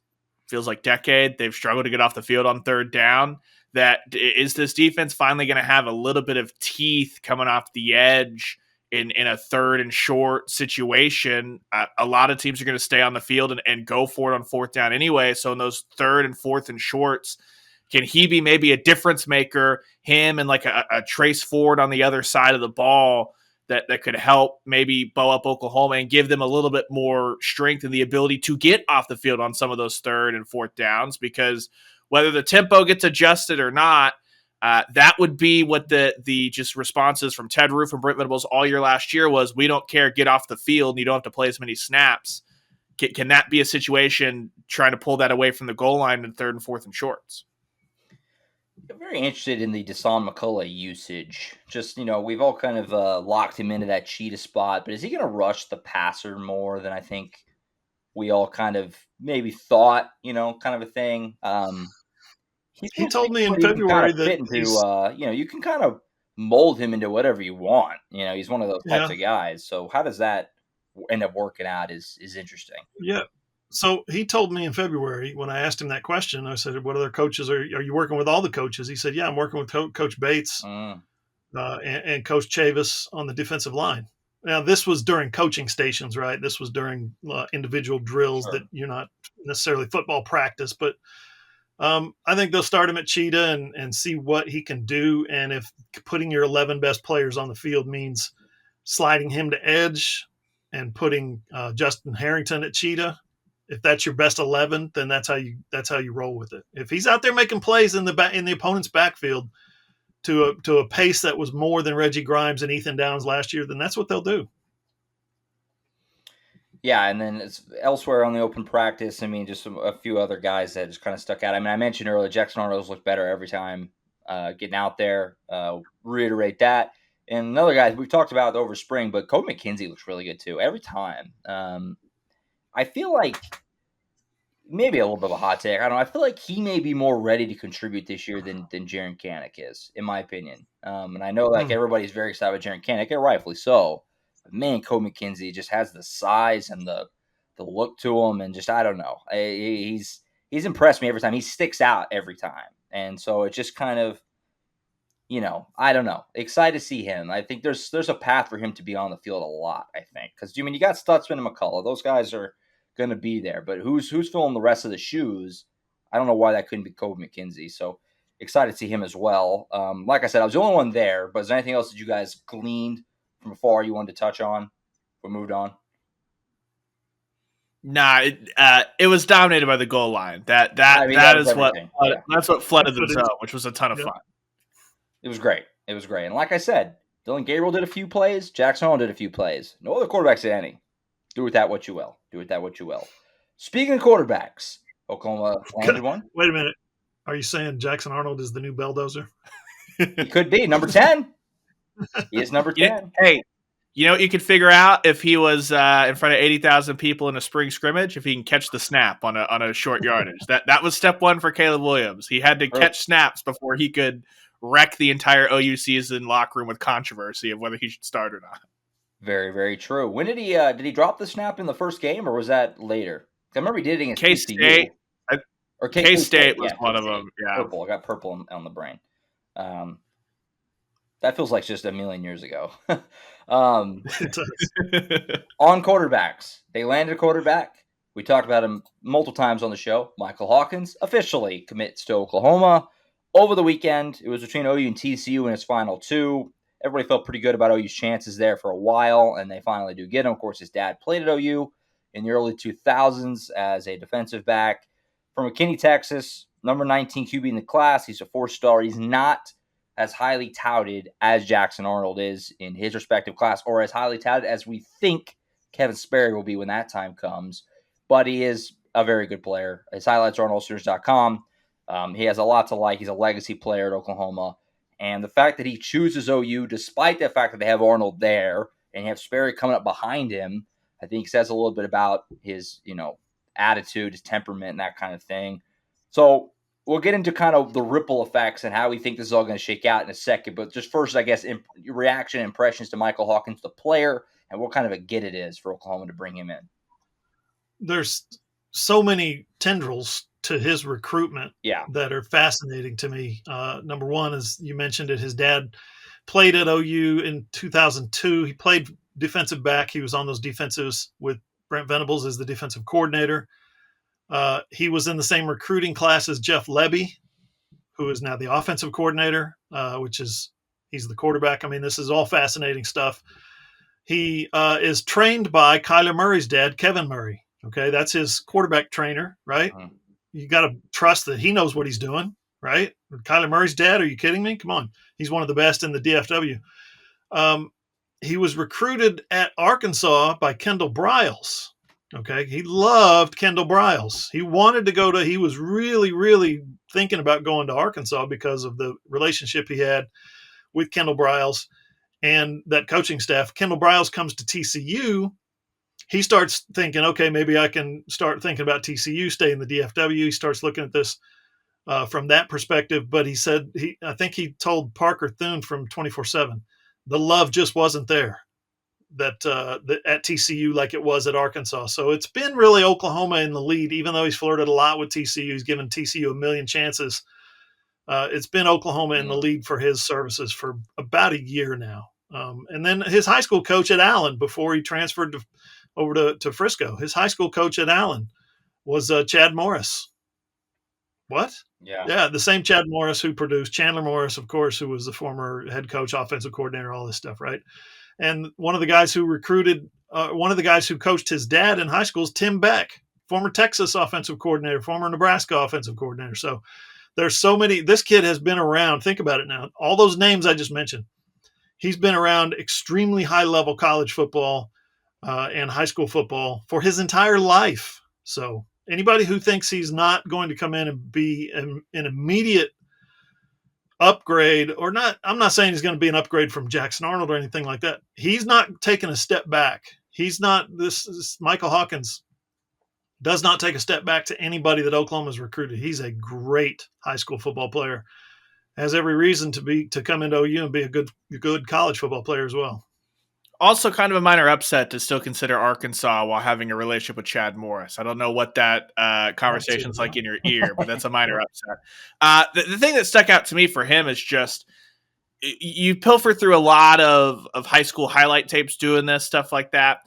feels like decade, they've struggled to get off the field on 3rd down. That is this defense finally going to have a little bit of teeth coming off the edge in a 3rd and short situation? A lot of teams are going to stay on the field and go for it on 4th down anyway. So in those 3rd and 4th and shorts, can he be maybe a difference maker, him and like a Trace Ford on the other side of the ball that could help maybe bow up Oklahoma and give them a little bit more strength and the ability to get off the field on some of those 3rd and 4th downs? Because whether the tempo gets adjusted or not, that would be what the just responses from Ted Roof and Brent Venables all year last year was. We don't care, get off the field, and you don't have to play as many snaps. Can that be a situation trying to pull that away from the goal line in 3rd and 4th and shorts? I'm very interested in the Deshaun McCullough usage. Just, we've all kind of locked him into that cheetah spot, but is he going to rush the passer more than I think we all kind of maybe thought, kind of a thing? He told me in February that you can kind of mold him into whatever you want. He's one of those types of guys. So how does that end up working out is interesting. Yeah. So he told me in February when I asked him that question, I said, what other coaches are you working with? All the coaches? He said, yeah, I'm working with Coach Bates and Coach Chavis on the defensive line. Now, this was during coaching stations, right? This was during individual drills that you're not necessarily football practice, but I think they'll start him at Cheetah and see what he can do. And if putting your 11 best players on the field means sliding him to edge and putting Justin Harrington at Cheetah, if that's your best 11, then that's how you roll with it. If he's out there making plays in the opponent's backfield to a pace that was more than Reggie Grimes and Ethan Downs last year, then that's what they'll do. Yeah, and then it's elsewhere on the open practice. I mean, just a few other guys that just kind of stuck out. I mean, I mentioned earlier, Jackson Arnold's looked better every time getting out there. Reiterate that. And another guy we've talked about over spring, but Kobe McKenzie looks really good too every time. I feel like maybe a little bit of a hot take. I don't know. I feel like he may be more ready to contribute this year than Jaren Kanak is, in my opinion. And I know everybody's very excited with Jaren Kanak, and rightfully so. But man, Kobe McKenzie just has the size and the look to him, and just I don't know. He's impressed me every time. He sticks out every time, and so it just kind of I don't know. Excited to see him. I think there's a path for him to be on the field a lot, I think. Because, you got Stutzman and McCullough. Those guys are going to be there. But who's filling the rest of the shoes? I don't know why that couldn't be Kobe McKenzie. So excited to see him as well. Like I said, I was the only one there. But is there anything else that you guys gleaned from afar you wanted to touch on? We moved on. Nah, it was dominated by the goal line. That's what flooded the zone, which was a ton of fun. It was great. And like I said, Dylan Gabriel did a few plays. Jackson Arnold did a few plays. No other quarterbacks did any. Do with that what you will. Speaking of quarterbacks, Oklahoma landed one. Wait a minute. Are you saying Jackson Arnold is the new Belldozer? He could be. Number 10. He is number 10. Hey, you could figure out if he was in front of 80,000 people in a spring scrimmage, if he can catch the snap on a short yardage. That was step one for Caleb Williams. He had to catch snaps before he could wreck the entire OU season locker room with controversy of whether he should start or not. Very, very true. When did he drop the snap in the first game, or was that later? I remember he did it against K-State. Or K-State was one of them. Yeah, purple. I got purple on the brain. That feels like just a million years ago. On quarterbacks, they landed a quarterback. We talked about him multiple times on the show. Michael Hawkins officially commits to Oklahoma. Over the weekend, it was between OU and TCU in its final two. Everybody felt pretty good about OU's chances there for a while, and they finally do get him. Of course, his dad played at OU in the early 2000s as a defensive back. From McKinney, Texas, number 19 QB in the class. He's a 4-star. He's not as highly touted as Jackson Arnold is in his respective class, or as highly touted as we think Kevin Sperry will be when that time comes. But he is a very good player. His highlights are on AllSooners.com. He has a lot to like. He's a legacy player at Oklahoma. And the fact that he chooses OU, despite the fact that they have Arnold there and you have Sperry coming up behind him, I think says a little bit about his, attitude, his temperament, and that kind of thing. So we'll get into kind of the ripple effects and how we think this is all going to shake out in a second. But just first, I guess, reaction impressions to Michael Hawkins, the player, and what kind of a get it is for Oklahoma to bring him in. There's so many tendrils to his recruitment that are fascinating to me. Number one, as you mentioned it, his dad played at OU in 2002. He played defensive back. He was on those defensives with Brent Venables as the defensive coordinator. He was in the same recruiting class as Jeff Lebby, who is now the offensive coordinator, he's the quarterback. I mean, this is all fascinating stuff. He is trained by Kyler Murray's dad, Kevin Murray. Okay, that's his quarterback trainer, right? Mm-hmm. You got to trust that he knows what he's doing, right? Kyler Murray's dad, are you kidding me? Come on. He's one of the best in the DFW. He was recruited at Arkansas by Kendall Briles. Okay, he loved Kendall Briles. He wanted to he was really, really thinking about going to Arkansas because of the relationship he had with Kendall Briles and that coaching staff. Kendall Briles comes to TCU. He starts thinking, okay, maybe I can start thinking about TCU, stay in the DFW. He starts looking at this from that perspective. But he said, I think he told Parker Thune from 24/7, the love just wasn't there that at TCU like it was at Arkansas. So it's been really Oklahoma in the lead, even though he's flirted a lot with TCU. He's given TCU a million chances. It's been Oklahoma in the lead for his services for about a year now. And then his high school coach at Allen, before he transferred over to Frisco, his high school coach at Allen was Chad Morris. What? Yeah, the same Chad Morris who produced Chandler Morris, of course, who was the former head coach, offensive coordinator, all this stuff, right? And one of the guys who coached his dad in high school is Tim Beck, former Texas offensive coordinator, former Nebraska offensive coordinator. So there's so many. This kid has been around. Think about it now. All those names I just mentioned, he's been around extremely high-level college football and high school football for his entire life. So anybody who thinks he's not going to come in and be an immediate upgrade, or not, I'm not saying he's going to be an upgrade from Jackson Arnold or anything like that. He's not taking a step back. He's not this Michael Hawkins does not take a step back to anybody that Oklahoma's recruited. He's a great high school football player. Has every reason to come into OU and be a good college football player as well. Also kind of a minor upset to still consider Arkansas while having a relationship with Chad Morris. I don't know what that conversation's like in your ear, but that's a minor upset. The thing that stuck out to me for him is just you pilfer through a lot of high school highlight tapes doing this stuff like that.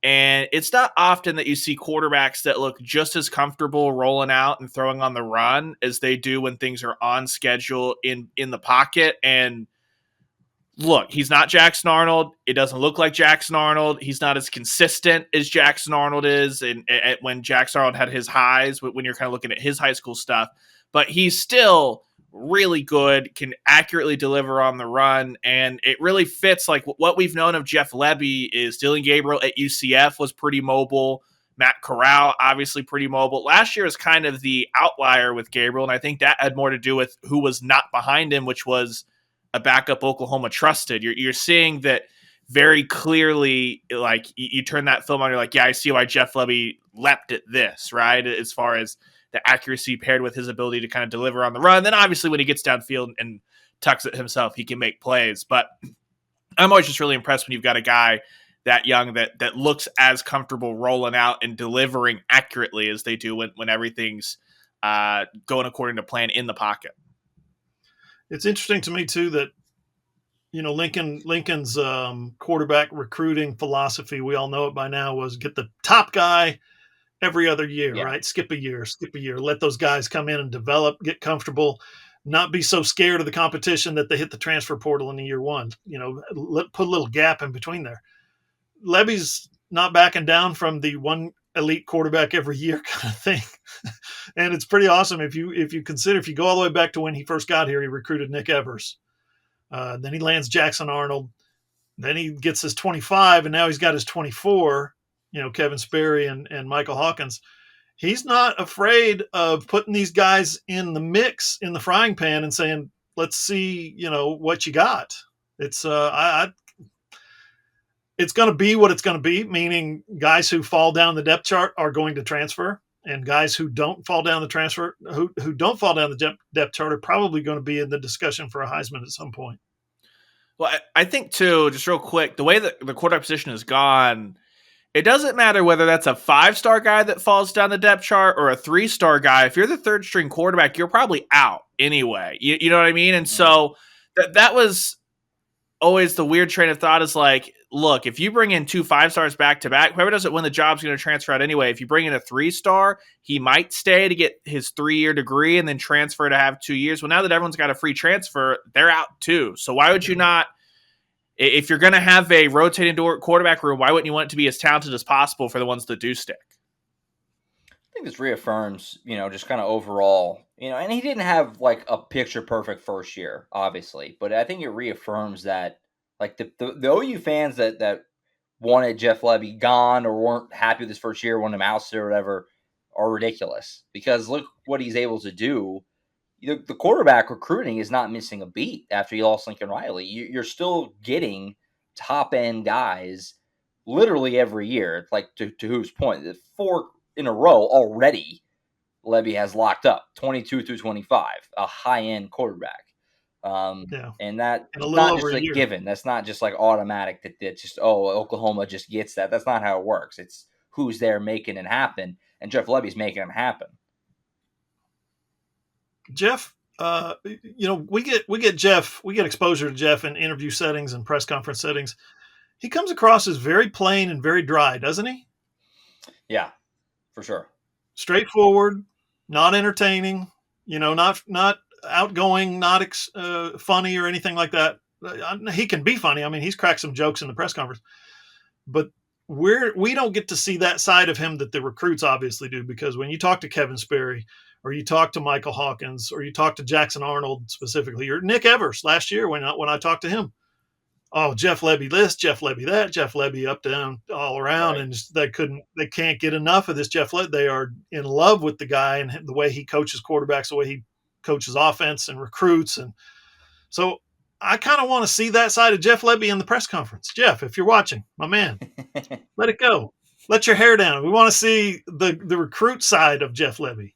And it's not often that you see quarterbacks that look just as comfortable rolling out and throwing on the run as they do when things are on schedule in the pocket. And look, he's not Jackson Arnold. It doesn't look like Jackson Arnold. He's not as consistent as Jackson Arnold is. And when Jackson Arnold had his highs, when you're kind of looking at his high school stuff, but he's still really good, can accurately deliver on the run, and it really fits like what we've known of Jeff Lebby. Is Dylan Gabriel at UCF was pretty mobile. Matt Corral, obviously pretty mobile. Last year is kind of the outlier with Gabriel, and I think that had more to do with who was not behind him, which was a backup Oklahoma trusted. You're seeing that very clearly, like you turn that film on, you're like, yeah, I see why Jeff Lebby leapt at this, right? As far as the accuracy paired with his ability to kind of deliver on the run. Then obviously when he gets downfield and tucks it himself, he can make plays. But I'm always just really impressed when you've got a guy that young that looks as comfortable rolling out and delivering accurately as they do when everything's going according to plan in the pocket. It's interesting to me too that, Lincoln's quarterback recruiting philosophy, we all know it by now, was get the top guy every other year, right? Skip a year. Let those guys come in and develop, get comfortable, not be so scared of the competition that they hit the transfer portal in the year one. Put a little gap in between there. Lebby's not backing down from the one elite quarterback every year kind of thing. And it's pretty awesome if you consider, if you go all the way back to when he first got here, he recruited Nick Evers. Then he lands Jackson Arnold. Then he gets his 25, and now he's got his 24. Kevin Sperry and Michael Hawkins. He's not afraid of putting these guys in the mix, in the frying pan, and saying, let's see, what you got. It's it's going to be what it's going to be, meaning guys who fall down the depth chart are going to transfer, and guys who don't fall down the depth chart are probably going to be in the discussion for a Heisman at some point. Well, I think too, just real quick, the way that the quarterback position has gone, it doesn't matter whether that's a 5-star guy that falls down the depth chart or a 3-star guy. If you're the third string quarterback, you're probably out anyway. You know what I mean? And so that was always the weird train of thought, is like, look, if you bring in 2 5-stars back to back, whoever doesn't win the job's going to transfer out anyway. If you bring in a 3-star, he might stay to get his 3-year degree and then transfer to have 2 years. Well, now that everyone's got a free transfer, they're out too. So why would you not? If you're going to have a rotating door quarterback room, why wouldn't you want it to be as talented as possible for the ones that do stick? I think this reaffirms, just kind of overall, and he didn't have like a picture perfect first year, obviously, but I think it reaffirms that like the OU fans that wanted Jeff Lebby gone or weren't happy with his first year, wanted him ousted or whatever, are ridiculous, because look what he's able to do. The quarterback recruiting is not missing a beat after you lost Lincoln Riley. You're still getting top-end guys literally every year. Like, to whose point, 4 in a row already, Lebby has locked up, 22 through 25, a high-end quarterback. And that is not just a given. That's not just like automatic that just, Oklahoma just gets that. That's not how it works. It's who's there making it happen, and Jeff Lebby's making it happen. Jeff, we get Jeff, we get exposure to Jeff in interview settings and press conference settings. He comes across as very plain and very dry, doesn't he? Yeah, for sure. Straightforward, not entertaining, not outgoing, not funny or anything like that. He can be funny. I mean, he's cracked some jokes in the press conference, but we don't get to see that side of him that the recruits obviously do, because when you talk to Kevin Sperry, or you talk to Michael Hawkins, or you talk to Jackson Arnold specifically, or Nick Evers last year when I talked to him, Jeff Lebby this, Jeff Lebby that, Jeff Lebby up, down, all around, right. And they can't get enough of this Jeff Lebby. They are in love with the guy and the way he coaches quarterbacks, the way he coaches offense and recruits. And so I kind of want to see that side of Jeff Lebby in the press conference. Jeff, if you're watching, my man, let it go. Let your hair down. We want to see the recruit side of Jeff Lebby.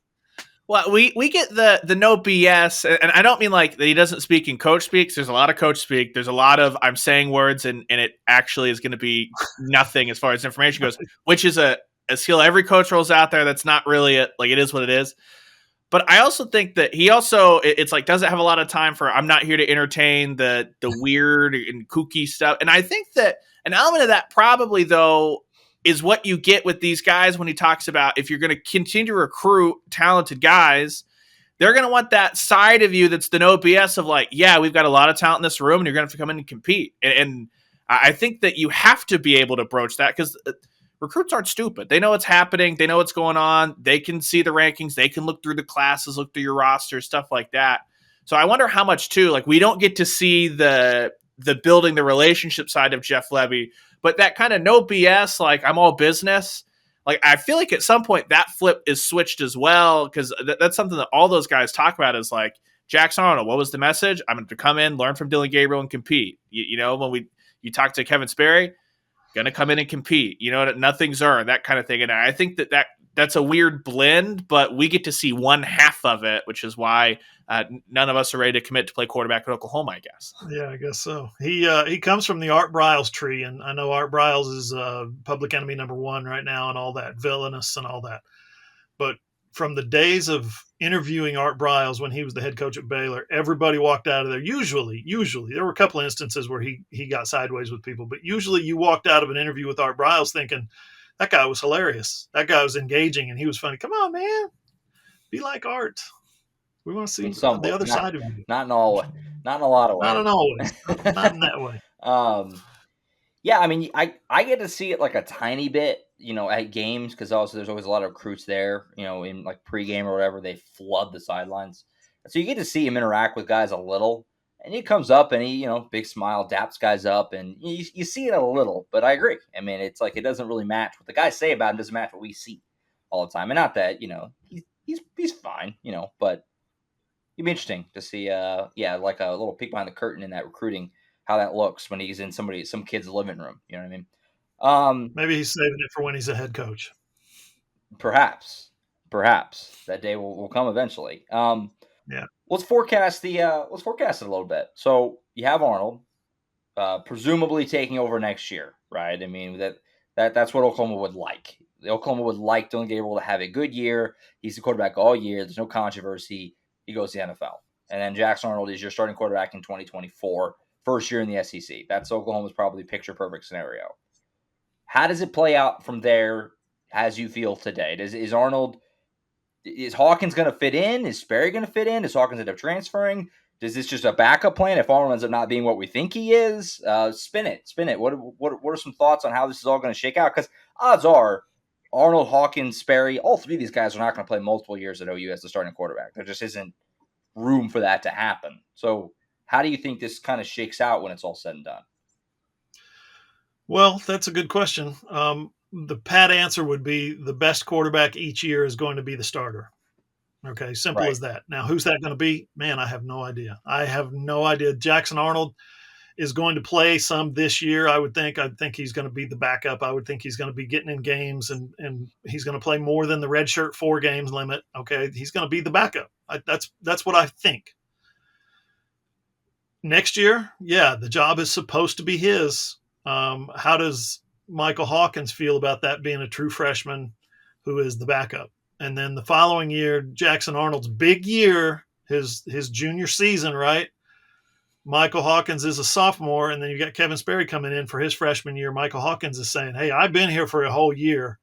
Well, we get the no BS, and I don't mean like that he doesn't speak in coach speaks. There's a lot of coach speak. There's a lot of I'm saying words, and it actually is going to be nothing as far as information goes, which is a skill every coach rolls out there. That's not really it. Like, it is what it is. But I also think that he also, it's like, doesn't have a lot of time for, I'm not here to entertain the weird and kooky stuff. And I think that an element of that probably, though, is what you get with these guys when he talks about if you're going to continue to recruit talented guys, they're going to want that side of you that's the no BS of like, yeah, we've got a lot of talent in this room and you're going to have to come in and compete. And I think that you have to be able to broach that because recruits aren't stupid. They know what's happening. They know what's going on. They can see the rankings. They can look through the classes, look through your roster, stuff like that. So I wonder how much too, like we don't get to see the building the relationship side of Jeff Lebby, but that kind of no BS, like I'm all business. Like, I feel like at some point that flip is switched as well, because that's something that all those guys talk about is like, Jackson Arnold, what was the message? I'm going to come in, learn from Dylan Gabriel, and compete. You know, when you talk to Kevin Sperry, going to come in and compete. You know, nothing's earned, that kind of thing. And I think that's a weird blend, but we get to see one half of it, which is why none of us are ready to commit to play quarterback at Oklahoma, I guess. Yeah, I guess so. He comes from the Art Briles tree, and I know Art Briles is public enemy number one right now and all that, villainous and all that. But from the days of interviewing Art Briles when he was the head coach at Baylor, everybody walked out of there. Usually, there were a couple of instances where he got sideways with people, but usually you walked out of an interview with Art Briles thinking, that guy was hilarious. That guy was engaging, and he was funny. Come on, man. Be like Art. We want to see the other side of you. Not in a lot of ways. Not in all ways. Not in that way. Yeah, I mean, I get to see it like a tiny bit, you know, at games, because also there's always a lot of recruits there, you know, in like pregame or whatever, they flood the sidelines. So you get to see him interact with guys a little, and he comes up and he, you know, big smile, daps guys up, and you see it a little, but I agree. I mean, it's like it doesn't really match what the guys say about him, doesn't match what we see all the time. And not that, you know, he's fine, you know, but it'd be interesting to see, like a little peek behind the curtain in that recruiting, how that looks when he's in some kid's living room. You know what I mean? Maybe he's saving it for when he's a head coach. Perhaps that day will come eventually. Yeah. Let's forecast it a little bit. So you have Arnold, presumably taking over next year, right? I mean that's what Oklahoma would like. Oklahoma would like Dylan Gabriel to have a good year. He's the quarterback all year. There's no controversy. He goes to the NFL. And then Jackson Arnold is your starting quarterback in 2024, first year in the SEC. That's Oklahoma's probably picture-perfect scenario. How does it play out from there as you feel today? Is Hawkins going to fit in? Is Sperry going to fit in? Does Hawkins end up transferring? Is this just a backup plan if Arnold ends up not being what we think he is? Spin it. What are some thoughts on how this is all going to shake out? Because odds are Arnold, Hawkins, Sperry, all three of these guys are not going to play multiple years at OU as the starting quarterback. There just isn't room for that to happen. So how do you think this kind of shakes out when it's all said and done? Well, that's a good question. The pat answer would be the best quarterback each year is going to be the starter. Okay, simple as that. Now, who's that going to be? Man, I have no idea. Jackson Arnold is going to play some this year, I would think. I think he's going to be the backup. I would think he's going to be getting in games, and he's going to play more than the redshirt 4 games limit. Okay, he's going to be the backup. That's what I think. Next year, yeah, the job is supposed to be his. How does Michael Hawkins feel about that being a true freshman who is the backup? And then the following year, Jackson Arnold's big year, his junior season, right? Michael Hawkins is a sophomore, and then you got Kevin Sperry coming in for his freshman year. Michael Hawkins is saying, hey, I've been here for a whole year.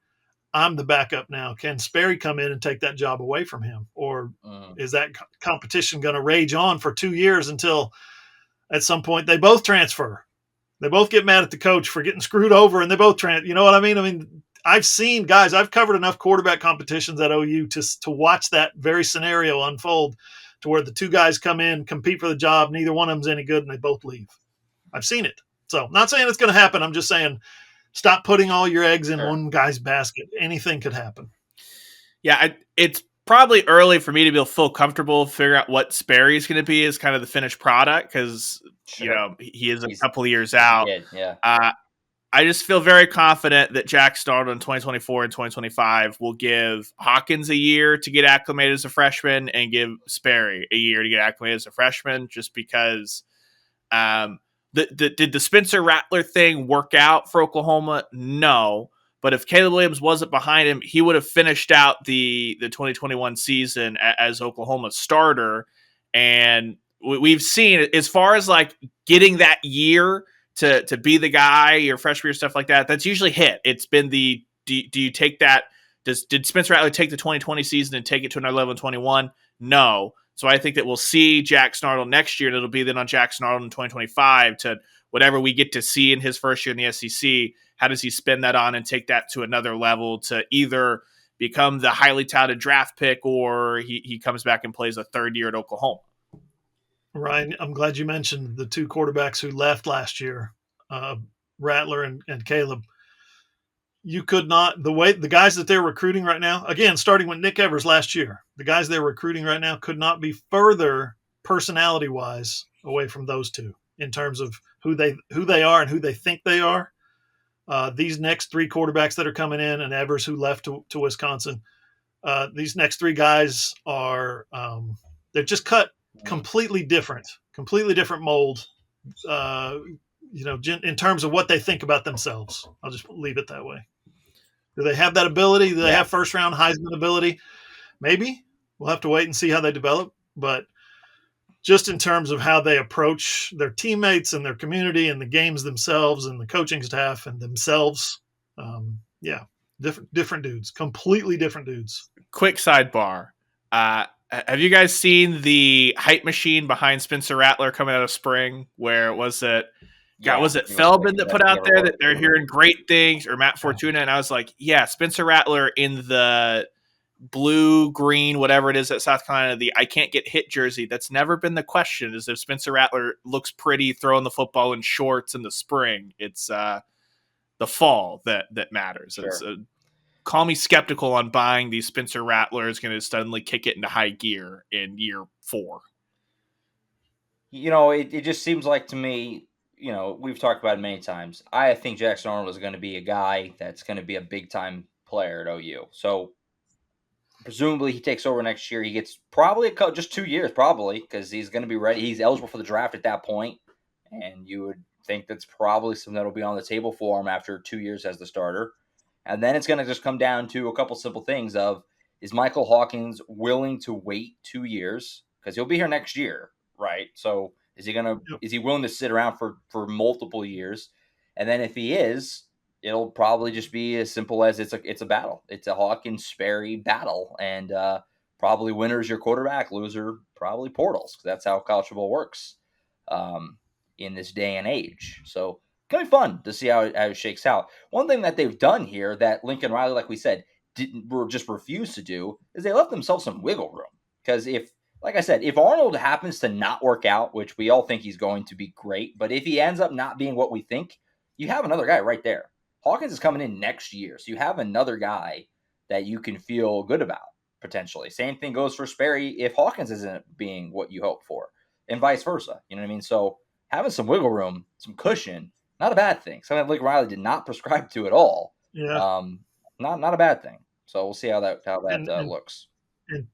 I'm the backup now. Can Sperry come in and take that job away from him? Or is that competition going to rage on for 2 years until at some point they both transfer? They both get mad at the coach for getting screwed over, and they both you know what I mean? I mean, I've seen guys, I've covered enough quarterback competitions at OU to watch that very scenario unfold, to where the two guys come in, compete for the job, neither one of them's any good, and they both leave. I've seen it. So not saying it's going to happen. I'm just saying stop putting all your eggs in one guy's basket. Anything could happen. Yeah, it's probably early for me to be full comfortable figuring out what Sperry's going to be as kind of the finished product, because you know he is a couple of years out. Yeah. I just feel very confident that Jack started in 2024 and 2025 will give Hawkins a year to get acclimated as a freshman and give Sperry a year to get acclimated as a freshman, just because did the Spencer Rattler thing work out for Oklahoma? No. But if Caleb Williams wasn't behind him, he would have finished out the 2021 season as Oklahoma's starter. And we've seen, as far as like getting that year to be the guy, your freshman year, stuff like that, that's usually hit. It's been do you take that? Did Spencer Rattler take the 2020 season and take it to another level in 21? No. So I think that we'll see Jack Snartle next year, and it'll be then on Jack Snartle in 2025 to whatever we get to see in his first year in the SEC. How does he spin that on and take that to another level to either become the highly touted draft pick, or he comes back and plays a third year at Oklahoma? Ryan, I'm glad you mentioned the two quarterbacks who left last year, Rattler and Caleb. You could not, the guys that they're recruiting right now, again, starting with Nick Evers last year, the guys they're recruiting right now could not be further personality-wise away from those two in terms of who they are and who they think they are. These next three quarterbacks that are coming in, and Evers, who left to Wisconsin, these next three guys are they're just cut completely different mold, in terms of what they think about themselves. I'll just leave it that way. Do they have that ability? Do they have first round Heisman ability? Maybe. We'll have to wait and see how they develop. But just in terms of how they approach their teammates and their community and the games themselves and the coaching staff and themselves, different dudes, completely different dudes. Quick sidebar. Have you guys seen the hype machine behind Spencer Rattler coming out of spring? Where was it? Was it Feldman that put out there that they're hearing great things, or Matt Fortuna? And I was like, yeah, Spencer Rattler in the blue, green, whatever it is at South Carolina, the I can't get hit jersey. That's never been the question, is if Spencer Rattler looks pretty throwing the football in shorts in the spring. It's the fall that matters. Sure. Call me skeptical on buying the Spencer Rattler is going to suddenly kick it into high gear in year 4. It just seems like to me, we've talked about it many times. I think Jackson Arnold is going to be a guy that's going to be a big-time player at OU. So presumably he takes over next year. He gets probably just 2 years, probably, because he's going to be ready. He's eligible for the draft at that point, and you would think that's probably something that will be on the table for him after 2 years as the starter. And then it's going to just come down to a couple simple things of, is Michael Hawkins willing to wait 2 years? Because he'll be here next year, right? So is he willing to sit around for multiple years? And then if he is, it'll probably just be as simple as it's a battle. It's a Hawkins-Sperry battle. And probably winner's your quarterback, loser probably Portals, because that's how college football works in this day and age. So it's going to be fun to see how it shakes out. One thing that they've done here that Lincoln Riley, like we said, just refused to do is they left themselves some wiggle room. Because like I said, if Arnold happens to not work out, which we all think he's going to be great, but if he ends up not being what we think, you have another guy right there. Hawkins is coming in next year, so you have another guy that you can feel good about, potentially. Same thing goes for Sperry if Hawkins isn't being what you hope for, and vice versa. You know what I mean? So having some wiggle room, some cushion, not a bad thing. Something that Lincoln Riley did not prescribe to at all. Yeah. Not a bad thing. So we'll see how that looks. In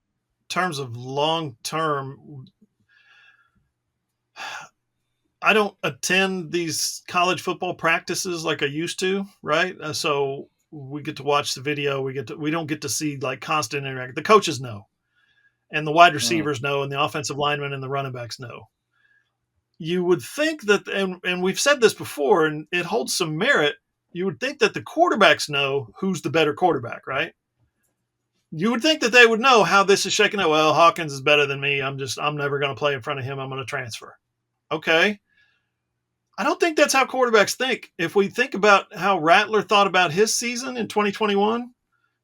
terms of long term, I don't attend these college football practices like I used to, right? So we get to watch the video. We don't get to see like constant interaction. The coaches know, and the wide receivers know, and the offensive linemen and the running backs know. You would think that, and we've said this before, and it holds some merit. You would think that the quarterbacks know who's the better quarterback, right? You would think that they would know how this is shaking out. Well, Hawkins is better than me. I'm never going to play in front of him. I'm going to transfer. Okay. I don't think that's how quarterbacks think. If we think about how Rattler thought about his season in 2021,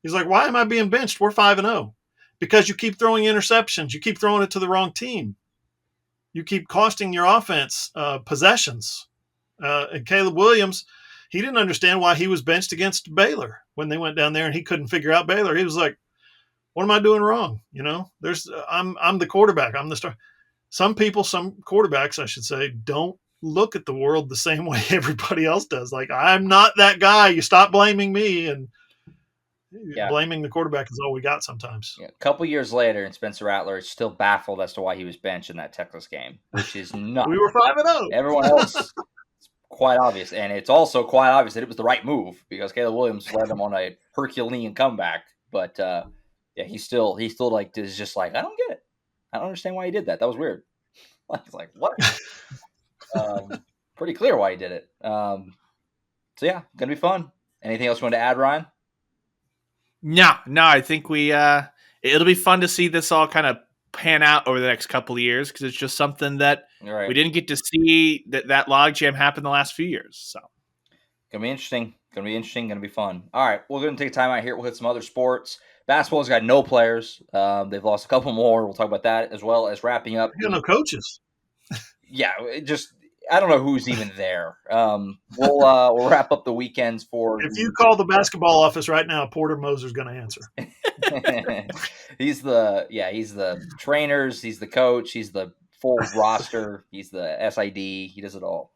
he's like, why am I being benched? We're 5-0. Because you keep throwing interceptions. You keep throwing it to the wrong team. You keep costing your offense possessions. And Caleb Williams, he didn't understand why he was benched against Baylor when they went down there and he couldn't figure out Baylor. He was like, what am I doing wrong? I'm the quarterback. I'm the star. Some quarterbacks, I should say, don't look at the world the same way everybody else does. Like, I'm not that guy. You stop blaming me, and blaming the quarterback is all we got sometimes. Yeah. A couple years later, and Spencer Rattler is still baffled as to why he was benched in that Texas game, which is nuts. We were 5-0. Everyone else quite obvious. And it's also quite obvious that it was the right move because Caleb Williams led him on a Herculean comeback. But he's still like is just like, I don't get it. I don't understand why he did that. That was weird. It's like, what? Pretty clear why he did it. So yeah, gonna be fun. Anything else you want to add, Ryan? No, I think it'll be fun to see this all kind of pan out over the next couple of years because it's just something that we didn't get to see that logjam happen the last few years. So gonna be interesting. Gonna be fun. All right, we're gonna take time out here. We'll hit some other sports. Basketball's got no players. They've lost a couple more. We'll talk about that as well as wrapping up. You got no coaches. Yeah, I don't know who's even there. We'll wrap up the weekends for. If you call the basketball office right now, Porter Moser's going to answer. He's the trainers. He's the coach. He's the full roster. He's the SID. He does it all.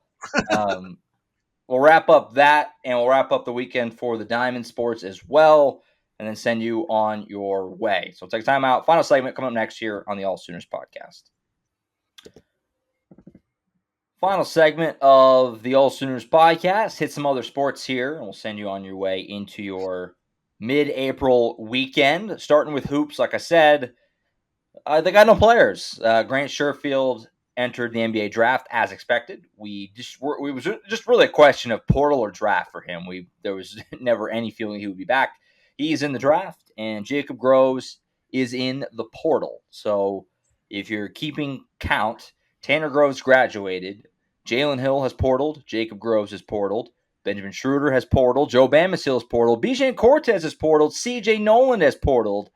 We'll wrap up that, and we'll wrap up the weekend for the Diamond Sports as well, and then send you on your way. So take time out. Final segment coming up next year on the AllSooners Podcast. Final segment of the AllSooners Podcast. Hit some other sports here, and we'll send you on your way into your mid-April weekend. Starting with hoops, like I said, they got no players. Grant Sherfield entered the NBA draft as expected. We was just really a question of portal or draft for him. There was never any feeling he would be back. He's in the draft, and Jacob Groves is in the portal. So if you're keeping count, Tanner Groves graduated. Jalen Hill has portaled. Jacob Groves has portaled. Benjamin Schroeder has portaled. Joe Bamisile has portaled. Bijan Cortez has portaled. CJ Nolan has portaled.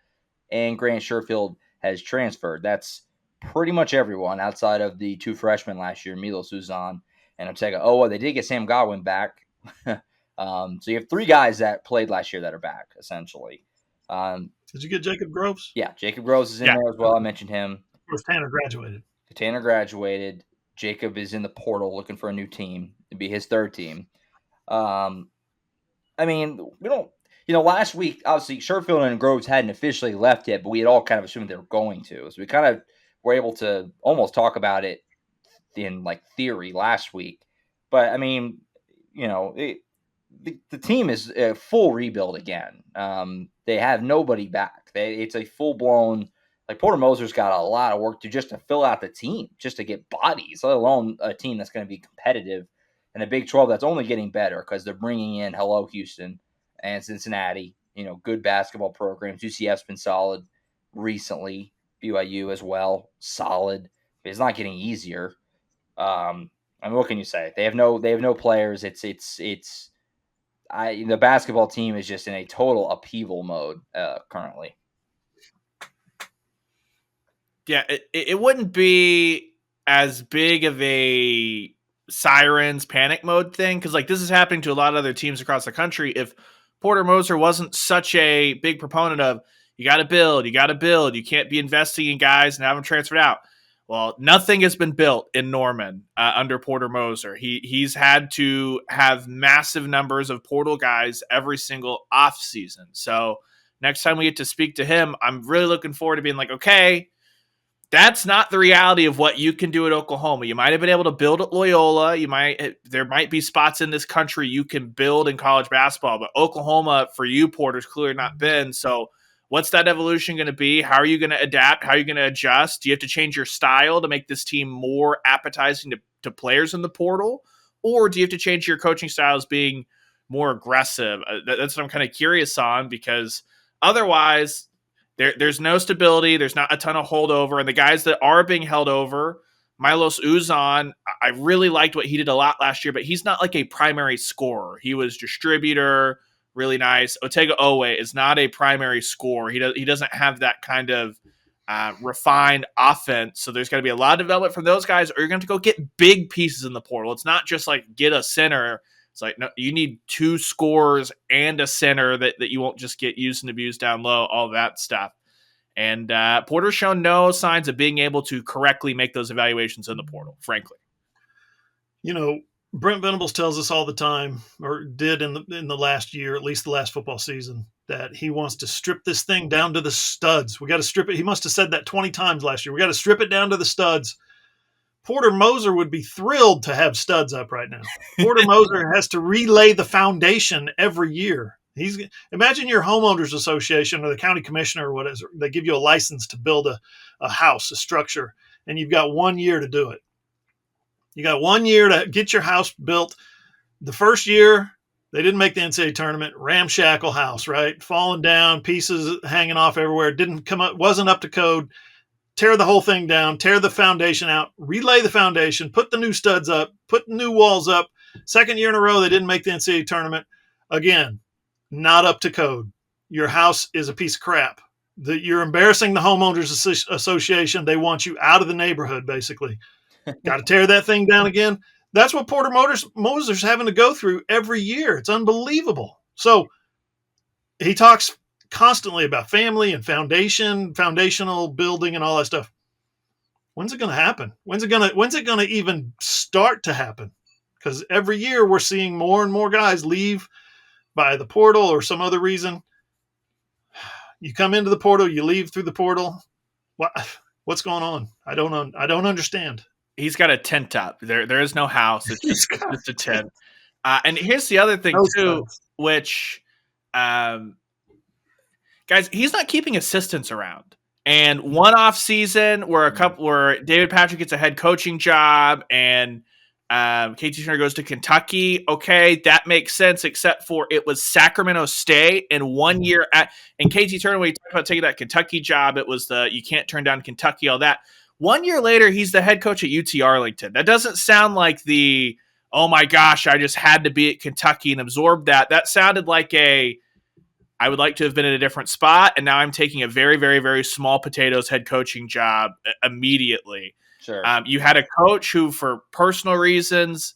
And Grant Sherfield has transferred. That's pretty much everyone outside of the two freshmen last year, Milos Uzan and Otega Owa. They did get Sam Godwin back. So you have three guys that played last year that are back, essentially. Did you get Jacob Groves? Yeah, Jacob Groves is in there as well. I mentioned him. Of course, Tanner graduated. Jacob is in the portal looking for a new team to be his third team. I mean, we don't, last week, obviously, Sherfield and Groves hadn't officially left yet, but we had all kind of assumed they were going to. So we kind of were able to almost talk about it in like theory last week. But I mean, the team is a full rebuild again. They have nobody back. It's a full blown. Like Porter Moser's got a lot of work to fill out the team, just to get bodies, let alone a team that's going to be competitive. And a Big 12 that's only getting better because they're bringing in Houston and Cincinnati, good basketball programs. UCF's been solid recently. BYU as well, solid. It's not getting easier. What can you say? They have no players. The basketball team is just in a total upheaval mode currently. Yeah, it wouldn't be as big of a sirens panic mode thing because this is happening to a lot of other teams across the country. If Porter Moser wasn't such a big proponent of you got to build, you can't be investing in guys and have them transferred out. Well, nothing has been built in Norman under Porter Moser. He's had to have massive numbers of portal guys every single off season. So next time we get to speak to him, I'm really looking forward to being like, okay, that's not the reality of what you can do at Oklahoma. You might have been able to build at Loyola. There might be spots in this country you can build in college basketball, but Oklahoma for you, Porter's clearly not been. So what's that evolution going to be? How are you going to adapt? How are you going to adjust? Do you have to change your style to make this team more appetizing to players in the portal? Or do you have to change your coaching styles being more aggressive? That's what I'm kind of curious on because otherwise there's no stability. There's not a ton of holdover. And the guys that are being held over, Milos Uzan, I really liked what he did a lot last year, but he's not like a primary scorer. He was distributor, really nice. Otega Owe is not a primary scorer. He doesn't have that kind of refined offense. So there's got to be a lot of development from those guys, or you're going to go get big pieces in the portal. It's not just like get a center. It's like, no, you need two scorers and a center that you won't just get used and abused down low, all that stuff. And Porter's shown no signs of being able to correctly make those evaluations in the portal, frankly. Brent Venables tells us all the time, or did in the last year, at least the last football season, that he wants to strip this thing down to the studs. We got to strip it. He must have said that 20 times last year. We got to strip it down to the studs. Porter Moser would be thrilled to have studs up right now. Porter Moser has to relay the foundation every year. Imagine your homeowners association or the county commissioner or whatever. They give you a license to build a house, a structure, and you've got 1 year to do it. You got 1 year to get your house built. The first year, they didn't make the NCAA tournament. Ramshackle house, right? Falling down, pieces hanging off everywhere. Didn't come up, wasn't up to code. Tear the whole thing down, tear the foundation out, relay the foundation, put the new studs up, put new walls up. Second year in a row, they didn't make the NCAA tournament. Again, not up to code. Your house is a piece of crap. You're embarrassing the homeowners association. They want you out of the neighborhood, basically. Got to tear that thing down again. That's what Porter Moser's having to go through every year. It's unbelievable. So he talks constantly about family and foundational building and all that stuff. When's it going to happen? When's it going to even start to happen? Because every year we're seeing more and more guys leave by the portal or some other reason. You come into the portal, you leave through the portal. What's going on? I don't understand. He's got a tent up. There is no house. It's just a tent. And here's the other thing too, which guys, he's not keeping assistants around. And one off season where David Patrick gets a head coaching job and KT Turner goes to Kentucky. Okay, that makes sense, except for it was Sacramento State and 1 year and KT Turner, when he talked about taking that Kentucky job, it was you can't turn down Kentucky, all that. 1 year later, he's the head coach at UT Arlington. That doesn't sound like oh my gosh, I just had to be at Kentucky and absorb that. That sounded like I would like to have been in a different spot, and now I'm taking a very, very, very small potatoes head coaching job immediately. Sure. You had a coach who, for personal reasons,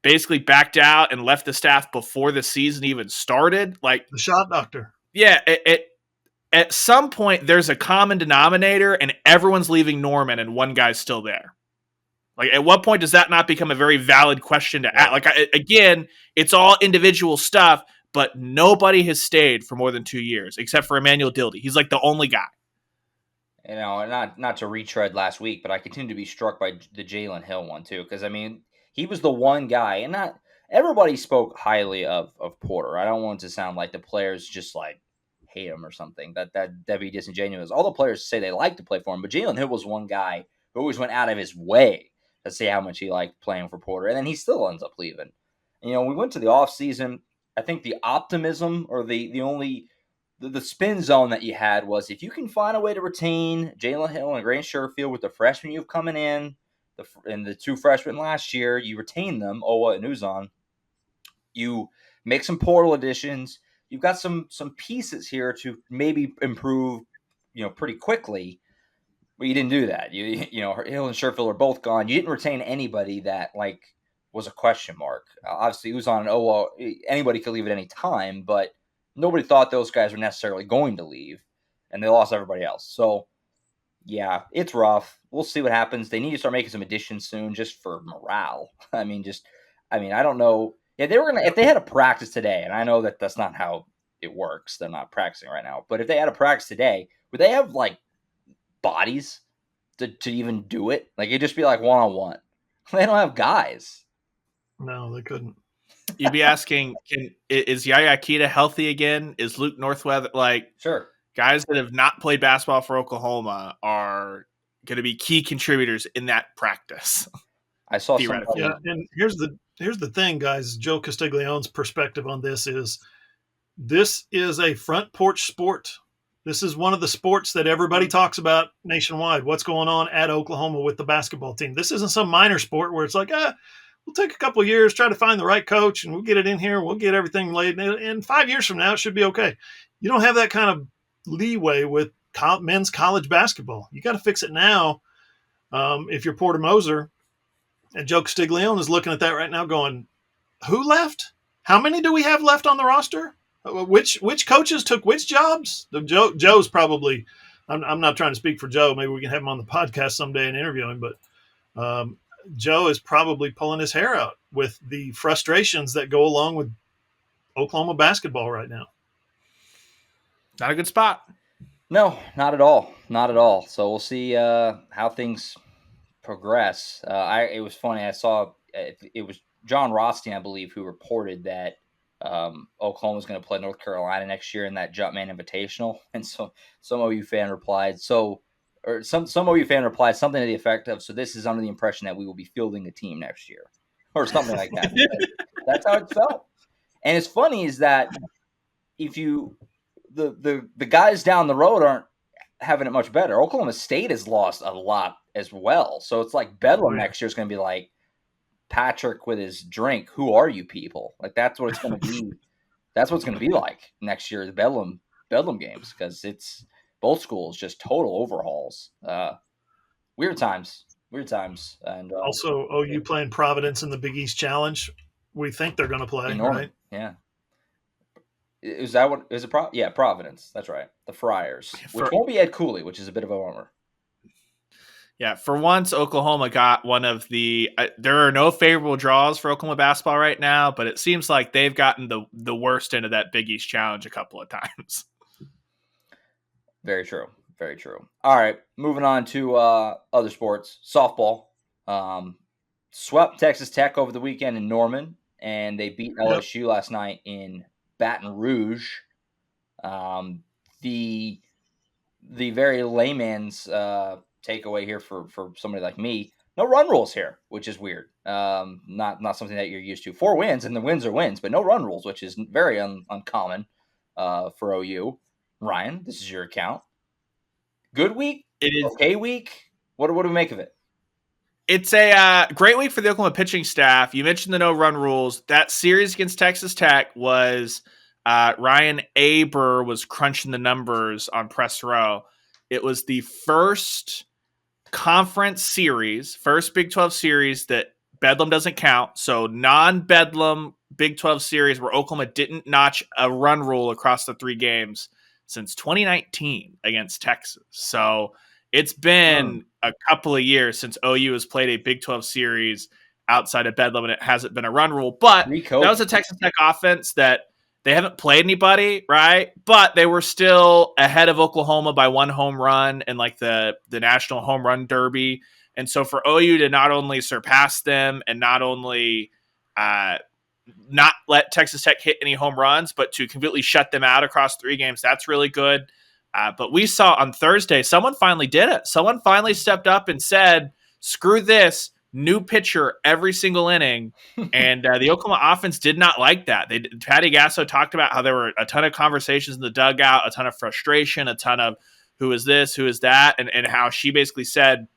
basically backed out and left the staff before the season even started. Like the shot doctor. Yeah. At some point, there's a common denominator, and everyone's leaving Norman, and one guy's still there. Like, at what point does that not become a very valid question to ask? Like, again, it's all individual stuff. But nobody has stayed for more than 2 years, except for Emmanuel Dildy. He's like the only guy. You know, not to retread last week, but I continue to be struck by the Jalen Hill one too, because I mean, he was the one guy, and not everybody spoke highly of Porter. I don't want it to sound like the players just like hate him or something. That'd be disingenuous. All the players say they like to play for him, but Jalen Hill was one guy who always went out of his way to say how much he liked playing for Porter, and then he still ends up leaving. You know, we went to the offseason. I think the optimism or the spin zone that you had was if you can find a way to retain Jalen Hill and Grant Sherfield with the freshmen you've coming in, and the two freshmen last year, you retain them, Owa and Uzan. You make some portal additions. You've got some pieces here to maybe improve, pretty quickly. But you didn't do that. You know, Hill and Sherfield are both gone. You didn't retain anybody that was a question mark. Obviously, Uzan and Owa, anybody could leave at any time, but nobody thought those guys were necessarily going to leave, and they lost everybody else. So, yeah, it's rough. We'll see what happens. They need to start making some additions soon, just for morale. I don't know. Yeah, if they had a practice today, and I know that that's not how it works. They're not practicing right now, but if they had a practice today, would they have bodies to even do it? It'd just be one-on-one. They don't have guys. No, they couldn't. You'd be asking, is Yaya Akita healthy again? Is Luke Northweather Sure. Guys that have not played basketball for Oklahoma are going to be key contributors in that practice. I saw theoretically. Yeah, and here's the thing, guys. Joe Castiglione's perspective on this is a front porch sport. This is one of the sports that everybody talks about nationwide. What's going on at Oklahoma with the basketball team? This isn't some minor sport where it's we'll take a couple of years, try to find the right coach, and we'll get it in here. We'll get everything laid. And 5 years from now, it should be okay. You don't have that kind of leeway with men's college basketball. You got to fix it now. If you're Porter Moser, and Joe Castiglione is looking at that right now going, who left? How many do we have left on the roster? Which coaches took which jobs? Joe's probably – I'm not trying to speak for Joe. Maybe we can have him on the podcast someday and interview him. But Joe is probably pulling his hair out with the frustrations that go along with Oklahoma basketball right now. Not a good spot. No, not at all. Not at all. So we'll see how things progress. It was funny. I saw it was John Rothstein, I believe, who reported that Oklahoma was going to play North Carolina next year in that Jumpman Invitational, and so some OU fan replied, some OU fan replied something to the effect of, "So this is under the impression that we will be fielding a team next year," or something like that. That's how it felt. And it's funny is that if you the guys down the road aren't having it much better. Oklahoma State has lost a lot as well, so it's like Bedlam next year is going to be like Patrick with his drink. Who are you people? Like that's what it's going to be. That's what it's going to be like next year. The Bedlam games, because it's both schools just total overhauls. Weird times. And also OU playing Providence in the Big East Challenge. We think they're going to play, right? Yeah. Is that what is it? Yeah, Providence. That's right. The Friars, which won't be Ed Cooley, which is a bit of a bummer. Yeah, for once, Oklahoma got one of the. There are no favorable draws for Oklahoma basketball right now, but it seems like they've gotten the worst end of that Big East Challenge a couple of times. Very true. Very true. All right, moving on to other sports. Softball swept Texas Tech over the weekend in Norman, and they beat LSU last night in Baton Rouge. The very layman's takeaway here for somebody like me: no run rules here, which is weird. Not something that you're used to. 4 wins, and the wins are wins, but no run rules, which is very uncommon for OU. Ryan, this is your account. Good week? It is okay week. What do we make of it? It's a great week for the Oklahoma pitching staff. You mentioned the no run rules. That series against Texas Tech was Ryan Aber was crunching the numbers on press row. It was the first conference series, first Big 12 series that Bedlam doesn't count. So non-Bedlam Big 12 series where Oklahoma didn't notch a run rule across the 3 games since 2019 against Texas. So it's been a couple of years since OU has played a Big 12 series outside of Bedlam, and it hasn't been a run rule. But that was a Texas Tech offense that they haven't played anybody, right? But they were still ahead of Oklahoma by 1 home run in like the National Home Run Derby. And so for OU to not only surpass them and not only not let Texas Tech hit any home runs, but to completely shut them out across 3 games, that's really good. But we saw on Thursday, someone finally did it. Someone finally stepped up and said, screw this, new pitcher every single inning. And the Oklahoma offense did not like that. Patty Gasso talked about how there were a ton of conversations in the dugout, a ton of frustration, a ton of who is this, who is that, and how she basically said,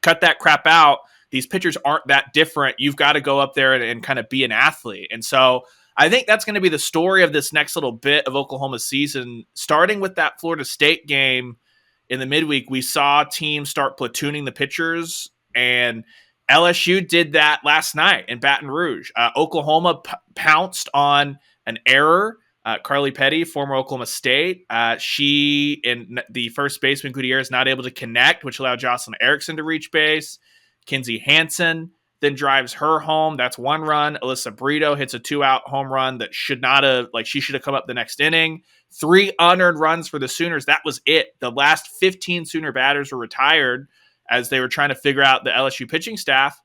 cut that crap out. These pitchers aren't that different. You've got to go up there and kind of be an athlete. And so I think that's going to be the story of this next little bit of Oklahoma's season. Starting with that Florida State game in the midweek, we saw teams start platooning the pitchers, and LSU did that last night in Baton Rouge. Oklahoma pounced on an error. Carly Petty, former Oklahoma State, she and the first baseman Gutierrez not able to connect, which allowed Jocelyn Erickson to reach base. Kinsey Hansen then drives her home. That's 1 run. Alyssa Brito hits a 2-out home run that should not have, she should have come up the next inning. 3 unearned runs for the Sooners. That was it. The last 15 Sooner batters were retired as they were trying to figure out the LSU pitching staff.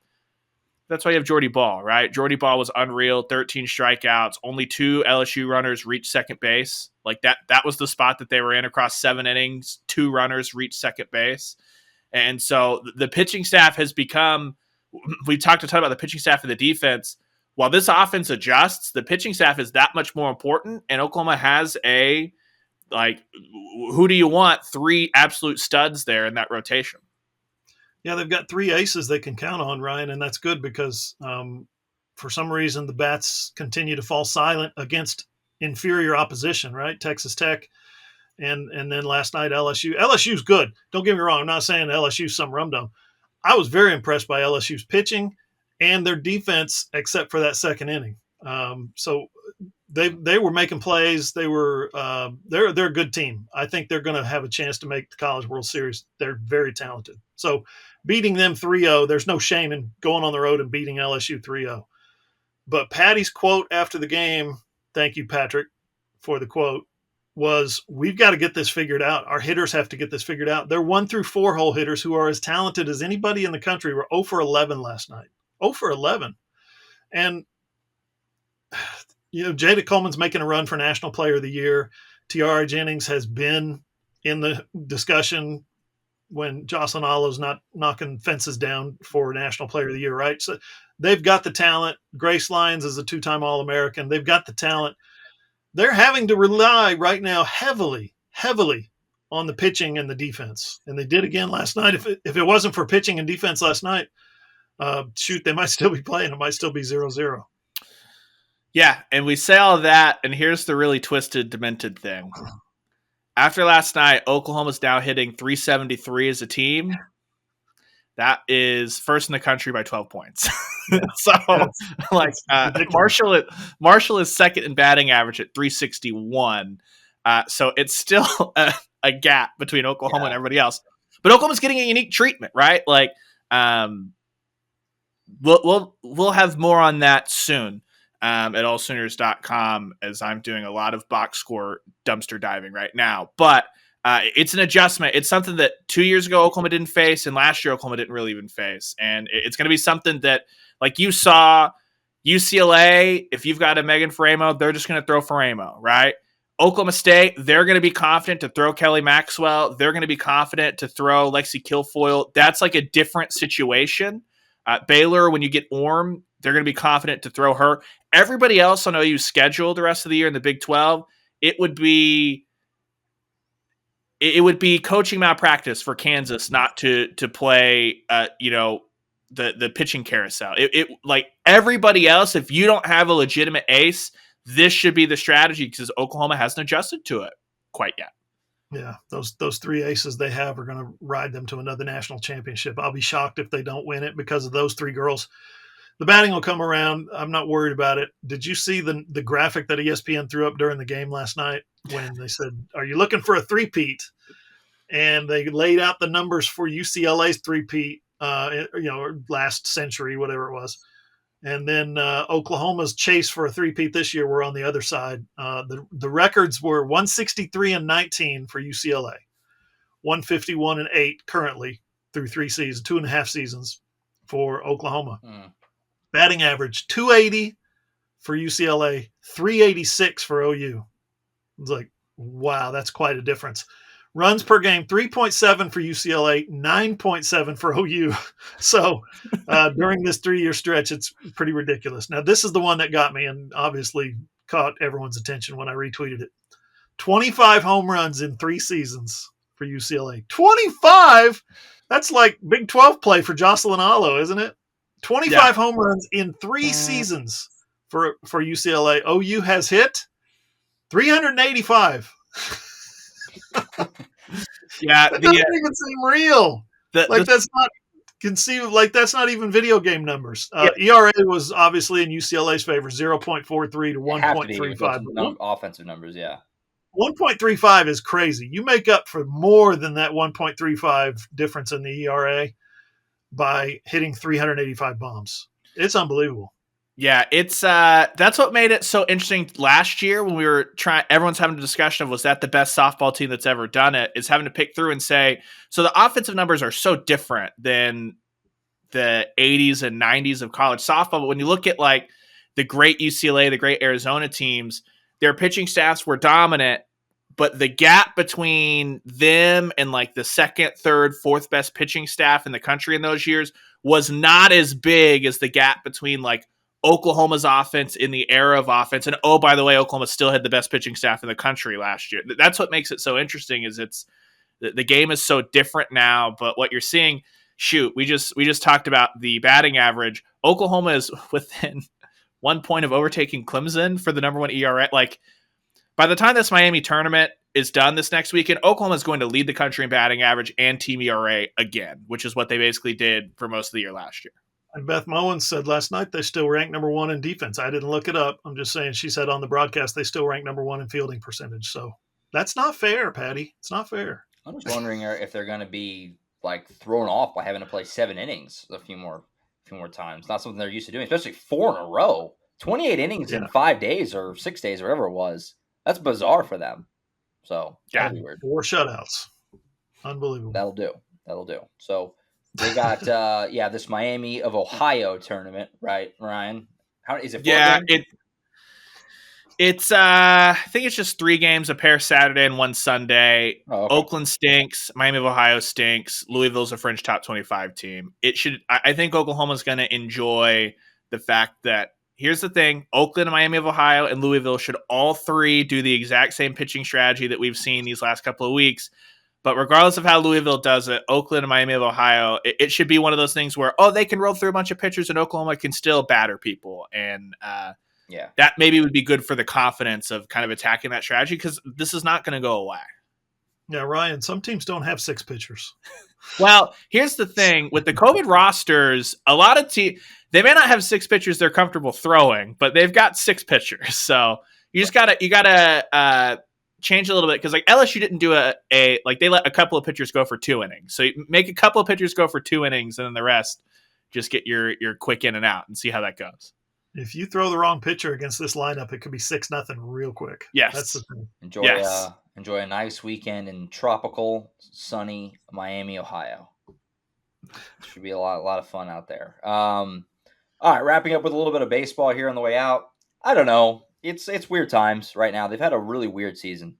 That's why you have Jordy Ball, right? Jordy Ball was unreal, 13 strikeouts. Only 2 LSU runners reached second base. That was the spot that they were in across 7 innings. 2 runners reached second base. And so the pitching staff has become, we talked a ton about the pitching staff and the defense. While this offense adjusts, the pitching staff is that much more important. And Oklahoma has who do you want? 3 absolute studs there in that rotation. Yeah, they've got 3 aces they can count on, Ryan, and that's good because for some reason the bats continue to fall silent against inferior opposition, right? Texas Tech and then last night LSU. LSU's good. Don't get me wrong. I'm not saying LSU's some rum-dum. I was very impressed by LSU's pitching and their defense except for that second inning. So they were making plays. They're a good team. I think they're going to have a chance to make the College World Series. They're very talented. So beating them 3-0, there's no shame in going on the road and beating LSU 3-0. But Patty's quote after the game, thank you, Patrick, for the quote. was we've got to get this figured out. Our hitters have to get this figured out. They're 1 through 4 hole hitters who are as talented as anybody in the country were 0 for 11 last night. 0 for 11. And, Jada Coleman's making a run for National Player of the Year. Tiara Jennings has been in the discussion when Jocelyn Allo's not knocking fences down for National Player of the Year, right? So they've got the talent. Grace Lyons is a 2-time All-American. They've got the talent. They're having to rely right now heavily on the pitching and the defense. And they did again last night. If it wasn't for pitching and defense last night, they might still be playing. It might still be 0-0. Yeah, and we say all that, and here's the really twisted, demented thing. After last night, Oklahoma's now hitting 373 as a team. That is first in the country by 12 points. Yeah. So, Marshall is second in batting average at 361. So it's still a gap between Oklahoma and everybody else. But Oklahoma's getting a unique treatment, right? Like, we'll have more on that soon. At AllSooners.com, as I'm doing a lot of box score dumpster diving right now. But it's an adjustment. It's something that 2 years ago Oklahoma didn't face, and last year Oklahoma didn't really even face. And it's going to be something that, like you saw, UCLA, if you've got a Megan Faramo, they're just going to throw Faramo, right? Oklahoma State, they're going to be confident to throw Kelly Maxwell. They're going to be confident to throw Lexi Kilfoyle. That's like a different situation. Baylor, when you get Orm, they're going to be confident to throw her. Everybody else on OU's schedule the rest of the year in the Big 12, it would be coaching malpractice for Kansas not to play, the pitching carousel. It like everybody else, if you don't have a legitimate ace, this should be the strategy because Oklahoma hasn't adjusted to it quite yet. Yeah, those 3 aces they have are going to ride them to another national championship. I'll be shocked if they don't win it because of those 3 girls. The batting will come around. I'm not worried about it. Did you see the graphic that ESPN threw up during the game last night when they said, "Are you looking for a three-peat?" And they laid out the numbers for UCLA's three-peat, last century, whatever it was. And then Oklahoma's chase for a three-peat this year were on the other side. The records were 163-19 for UCLA, 151-8 currently through 2.5 seasons for Oklahoma. Batting average 280 for UCLA, 386 for OU. It's like, wow, that's quite a difference. Runs per game, 3.7 for UCLA, 9.7 for OU. So during this 3-year stretch, it's pretty ridiculous. Now, this is the one that got me and obviously caught everyone's attention when I retweeted it. 25 home runs in 3 seasons for UCLA. 25? That's like Big 12 play for Jocelyn Allo, isn't it? 25 home runs in 3 seasons for UCLA. OU has hit 385. Yeah, that doesn't even seem real. That's not conceivable. Like that's not even video game numbers. ERA was obviously in UCLA's favor, 0.43 to 1.35. Offensive numbers, yeah. 1.35 is crazy. You make up for more than that 1.35 difference in the ERA by hitting 385 bombs. It's unbelievable. Yeah, it's that's what made it so interesting last year when we were everyone's having a discussion of was that the best softball team that's ever done it, is having to pick through and say, so the offensive numbers are so different than the 80s and 90s of college softball. But when you look at like the great UCLA, the great Arizona teams, their pitching staffs were dominant, but the gap between them and like the second, third, fourth best pitching staff in the country in those years was not as big as the gap between like Oklahoma's offense in the era of offense. And oh, by the way, Oklahoma still had the best pitching staff in the country last year. That's what makes it so interesting is the game is so different now, but what you're seeing, we just talked about the batting average. Oklahoma is within 1 point of overtaking Clemson for the number 1 ERA. Like by the time this Miami tournament is done this next weekend, Oklahoma is going to lead the country in batting average and team ERA again, which is what they basically did for most of the year last year. And Beth Mowens said last night they still rank number 1 in defense. I didn't look it up. I'm just saying she said on the broadcast they still rank number 1 in fielding percentage. So that's not fair, Patty. It's not fair. I'm just wondering if they're going to be like thrown off by having to play 7 innings a few more times. Not something they're used to doing, especially 4 in a row. 28 innings in 5 days or 6 days or whatever it was. That's bizarre for them. So Yeah. that'll be weird. 4 shutouts. Unbelievable. That'll do. So they got this Miami of Ohio tournament, right, Ryan? How is it? 4 games? It's I think it's just 3 games, a pair Saturday and 1 Sunday. Oh, okay. Oakland stinks. Miami of Ohio stinks. Louisville's a fringe top 25 team. I think Oklahoma's going to enjoy the fact that here's the thing: Oakland, Miami of Ohio, and Louisville should all 3 do the exact same pitching strategy that we've seen these last couple of weeks. But regardless of how Louisville does it, Oakland and Miami of Ohio, it should be one of those things where, they can roll through a bunch of pitchers and Oklahoma can still batter people. And that maybe would be good for the confidence of kind of attacking that strategy, because this is not going to go away. Yeah, Ryan, some teams don't have 6 pitchers. Well, here's the thing. With the COVID rosters, a lot of teams, they may not have 6 pitchers they're comfortable throwing, but they've got 6 pitchers. So you just got to change a little bit, because like LSU didn't do they let a couple of pitchers go for 2 innings. So you make a couple of pitchers go for 2 innings, and then the rest just get your quick in and out and see how that goes. If you throw the wrong pitcher against this lineup, it could be 6-0 real quick. Yes. That's the thing. Enjoy a nice weekend in tropical, sunny Miami, Ohio. Should be a lot of fun out there. All right, wrapping up with a little bit of baseball here on the way out. I don't know. It's weird times right now. They've had a really weird season.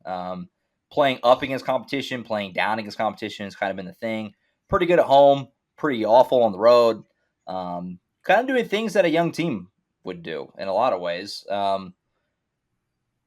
Playing up against competition, playing down against competition has kind of been the thing. Pretty good at home, pretty awful on the road. Kind of doing things that a young team would do in a lot of ways.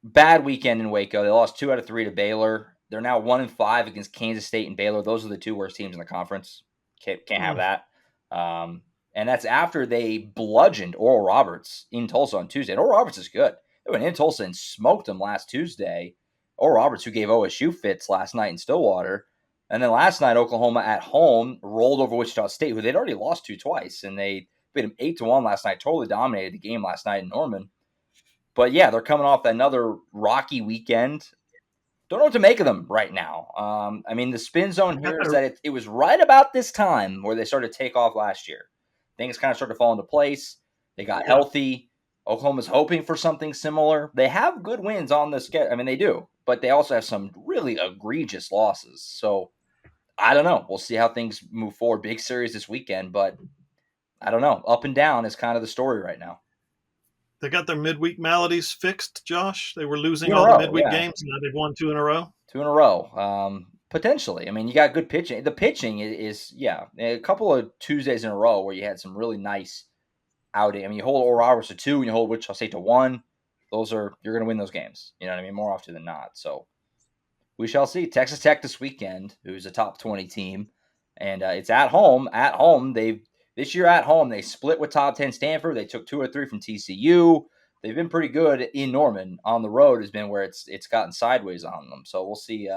Bad weekend in Waco. They lost 2 out of 3 to Baylor. They're now 1-5 against Kansas State and Baylor. Those are the 2 worst teams in the conference. Can't have that. And that's after they bludgeoned Oral Roberts in Tulsa on Tuesday. And Oral Roberts is good. They went in Tulsa and smoked them last Tuesday. Oral Roberts, who gave OSU fits last night in Stillwater. And then last night, Oklahoma at home rolled over Wichita State, who they'd already lost to twice. And they beat them 8-1 last night. Totally dominated the game last night in Norman. But yeah, they're coming off another rocky weekend. Don't know what to make of them right now. The spin zone here is that it was right about this time where they started to take off last year. Things kind of started to fall into place. They got healthy. Oklahoma's hoping for something similar. They have good wins on the schedule. They do. But they also have some really egregious losses. So, I don't know. We'll see how things move forward. Big series this weekend, but I don't know. Up and down is kind of the story right now. They got their midweek maladies fixed, Josh. They were losing all the midweek games. Now they've won 2 in a row. 2 in a row. Potentially. You got good pitching. The pitching is a couple of Tuesdays in a row where you had some really nice outing. You hold Oral Roberts to 2 and you hold Wichita State to 1. You're going to win those games. You know what I mean? More often than not. So we shall see. Texas Tech this weekend, who's a top 20 team, and it's at home. This year at home, they split with top 10 Stanford. They took 2 or 3 from TCU. They've been pretty good in Norman. On the road has been where it's gotten sideways on them. So we'll see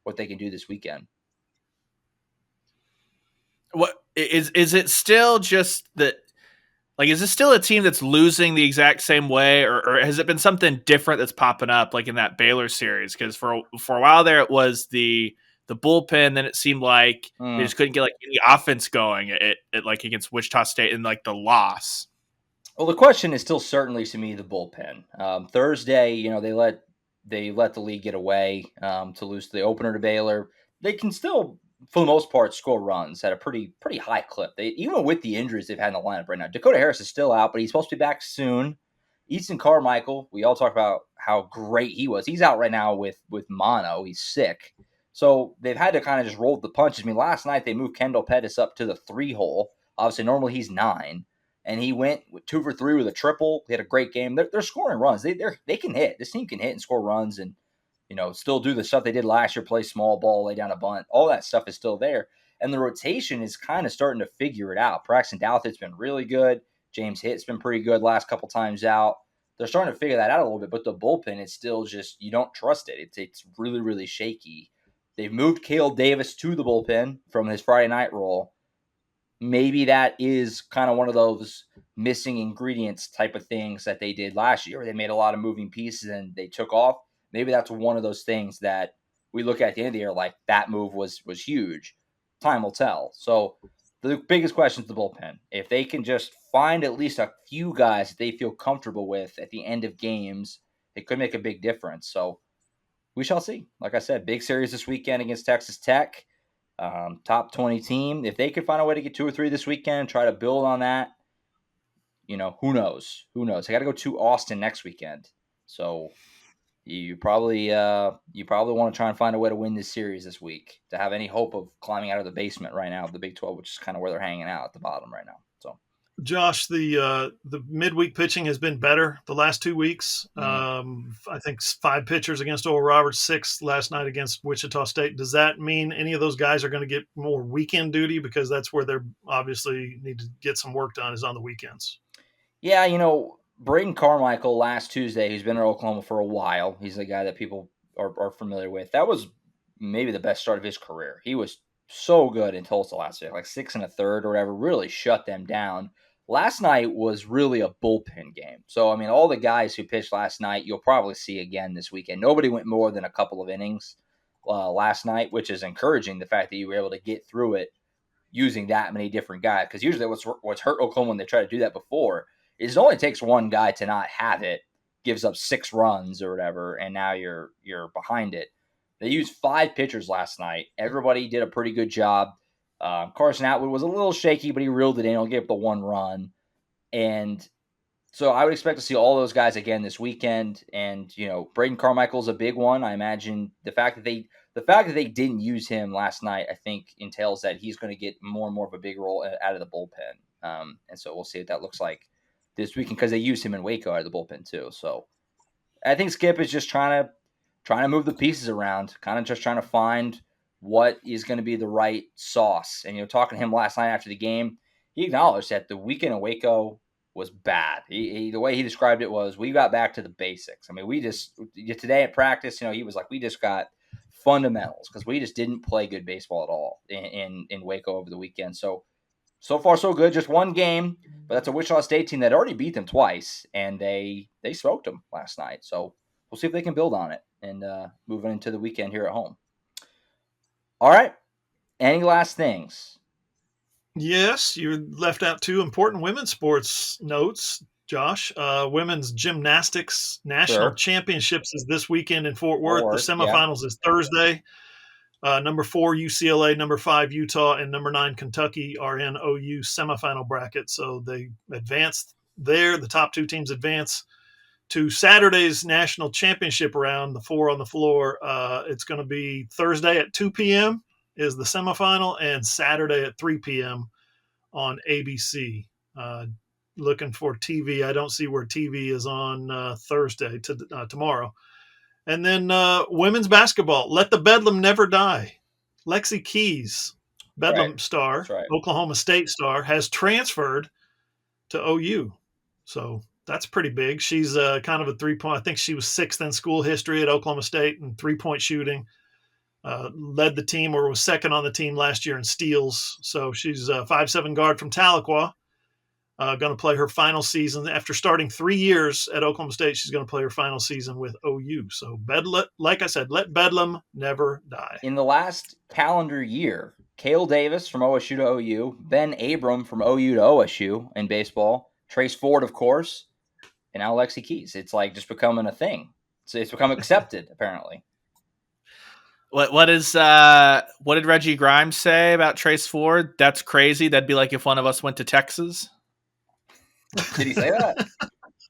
what they can do this weekend. What is it still just that? Like, is this still a team that's losing the exact same way, or has it been something different that's popping up, like in that Baylor series? Because for a while there, it was the bullpen. Then it seemed like they just couldn't get like any offense going at like against Wichita State and like the loss. Well, the question is still certainly to me the bullpen. Thursday, they let the league get away to lose the opener to Baylor. They can still, for the most part, score runs at a pretty high clip. Even with the injuries they've had in the lineup right now. Dakota Harris is still out, but he's supposed to be back soon. Easton Carmichael, we all talk about how great he was. He's out right now with mono. He's sick. So they've had to kind of just roll the punches. Last night they moved Kendall Pettis up to the 3-hole. Obviously, normally he's 9. And he went 2 for 3 with a triple. He had a great game. They're scoring runs. They can hit. This team can hit and score runs and, still do the stuff they did last year, play small ball, lay down a bunt. All that stuff is still there. And the rotation is kind of starting to figure it out. Braxton Douthat's been really good. James Hitt's been pretty good last couple times out. They're starting to figure that out a little bit. But the bullpen is still just, you don't trust it. It's really, really shaky. They've moved Cale Davis to the bullpen from his Friday night role. Maybe that is kind of one of those missing ingredients type of things that they did last year. They made a lot of moving pieces and they took off. Maybe that's one of those things that we look at the end of the year like that move was huge. Time will tell. So the biggest question is the bullpen. If they can just find at least a few guys that they feel comfortable with at the end of games, it could make a big difference. So we shall see. Like I said, big series this weekend against Texas Tech. Top 20 team. If they could find a way to get 2 or 3 this weekend, try to build on that, who knows? Who knows? I got to go to Austin next weekend. So you probably want to try and find a way to win this series this week to have any hope of climbing out of the basement right now of the Big 12, which is kind of where they're hanging out at the bottom right now. So, Josh, the midweek pitching has been better the last 2 weeks. I think 5 pitchers against Oral Roberts, 6 last night against Wichita State. Does that mean any of those guys are going to get more weekend duty, because that's where they're obviously need to get some work done, is on the weekends? Yeah, Braden Carmichael last Tuesday, who's been in Oklahoma for a while. He's a guy that people are familiar with. That was maybe the best start of his career. He was so good in Tulsa last week, like 6 1/3 or whatever, really shut them down. Last night was really a bullpen game. So, all the guys who pitched last night, you'll probably see again this weekend. Nobody went more than a couple of innings last night, which is encouraging, the fact that you were able to get through it using that many different guys. Because usually what's hurt Oklahoma when they try to do that before is it only takes one guy to not have it, gives up 6 runs or whatever, and now you're behind it. They used 5 pitchers last night. Everybody did a pretty good job. Carson Atwood was a little shaky, but he reeled it in. He'll give up the 1 run. And so I would expect to see all those guys again this weekend. And, Braden Carmichael's a big one. I imagine the fact that they didn't use him last night, I think entails that he's going to get more and more of a big role out of the bullpen. And so we'll see what that looks like this weekend, because they used him in Waco out of the bullpen too. So I think Skip is just trying to move the pieces around, kind of just trying to find what is going to be the right sauce. And, talking to him last night after the game, he acknowledged that the weekend in Waco was bad. The way he described it was, we got back to the basics. We just, today at practice, he was like, we just got fundamentals, because we just didn't play good baseball at all in Waco over the weekend. So far so good, just 1 game, but that's a Wichita State team that already beat them twice, and they smoked them last night. So we'll see if they can build on it and moving into the weekend here at home. All right. Any last things? Yes, you left out 2 important women's sports notes, Josh. Women's gymnastics national championships is this weekend in Fort Worth. The semifinals is Thursday. Number 4 UCLA, number 5 Utah, and number 9 Kentucky are in OU semifinal bracket. So they advanced there. The top 2 teams advance to Saturday's national championship round, the 4 on the floor. It's going to be Thursday at 2 p.m. is the semifinal, and Saturday at 3 p.m. on ABC. Looking for TV. I don't see where TV is on Thursday tomorrow. And then women's basketball. Let the Bedlam never die. Lexi Keys, Bedlam star, Oklahoma State star, has transferred to OU. So that's pretty big. She's kind of a 3-point. I think she was 6th in school history at Oklahoma State in 3-point shooting. Led the team, or was 2nd on the team last year in steals. So she's a 5'7" guard from Tahlequah. Going to play her final season. After starting 3 years at Oklahoma State, she's going to play her final season with OU. So, like I said, let Bedlam never die. In the last calendar year, Cale Davis from OSU to OU, Ben Abram from OU to OSU in baseball, Trace Ford, of course, and now Lexi Keys. It's like just becoming a thing. So it's become accepted, apparently. What did Reggie Grimes say about Trace Ford? That's crazy. That'd be like if one of us went to Texas. Did he say that?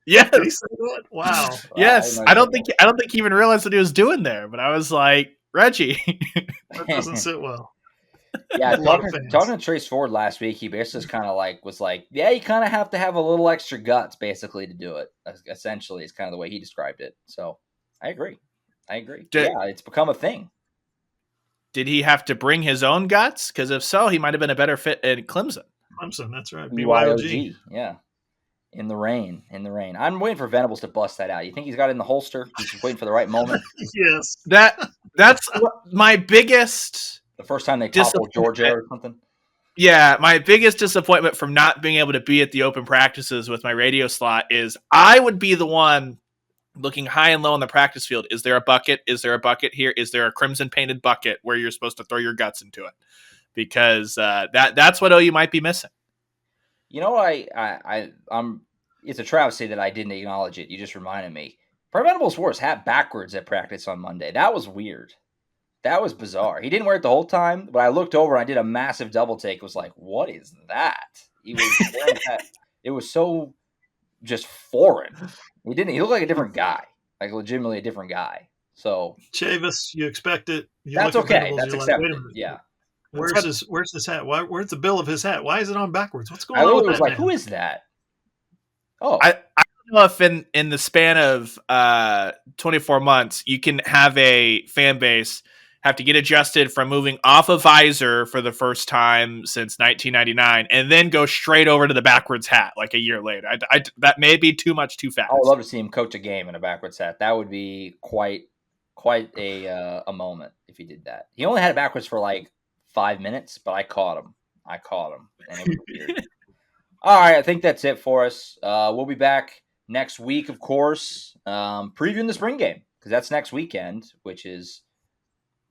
Yes. Did he say that? Wow. Yes. I don't think he even realized what he was doing there, but I was like, Reggie. That doesn't sit well. Yeah, talking to Trace Ford last week, he basically just kind of was like, yeah, you kind of have to have a little extra guts basically to do it. Essentially, is kind of the way he described it. So I agree. Yeah, it's become a thing. Did he have to bring his own guts? Because if so, he might have been a better fit at Clemson. That's right. BYOG. Yeah. In the rain. I'm waiting for Venables to bust that out. You think he's got it in the holster? He's just waiting for the right moment. Yes. That's my biggest. The first time they toppled Georgia or something. Yeah, my biggest disappointment from not being able to be at the open practices with my radio slot is I would be the one looking high and low on the practice field. Is there a bucket? Is there a bucket here? Is there a crimson painted bucket where you're supposed to throw your guts into it? Because that's what OU might be missing. You know, I'm. It's a travesty that I didn't acknowledge it. You just reminded me. Brent Venables wore his hat backwards at practice on Monday. That was weird. That was bizarre. He didn't wear it the whole time, but I looked over and I did a massive double take. It was like, what is that? He was wearing that. It was so just foreign. He looked like a different guy, like legitimately a different guy. So Chavis, you expect it. You that's look at okay. Venables, That's you're like, accepted. wait a minute. Yeah. Where's his hat? Where's the bill of his hat? Why is it on backwards? What's going I on literally with was that like, man? who is that? Oh, I don't know if in the span of 24 months, you can have a fan base have to get adjusted from moving off a visor for the first time since 1999 and then go straight over to the backwards hat like a year later. That may be too much too fast. I would love to see him coach a game in a backwards hat. That would be quite a moment if he did that. He only had it backwards for like 5 minutes, but I caught him, and it was weird. All right, I think that's it for us. We'll be back next week, of course, previewing the spring game because that's next weekend, which is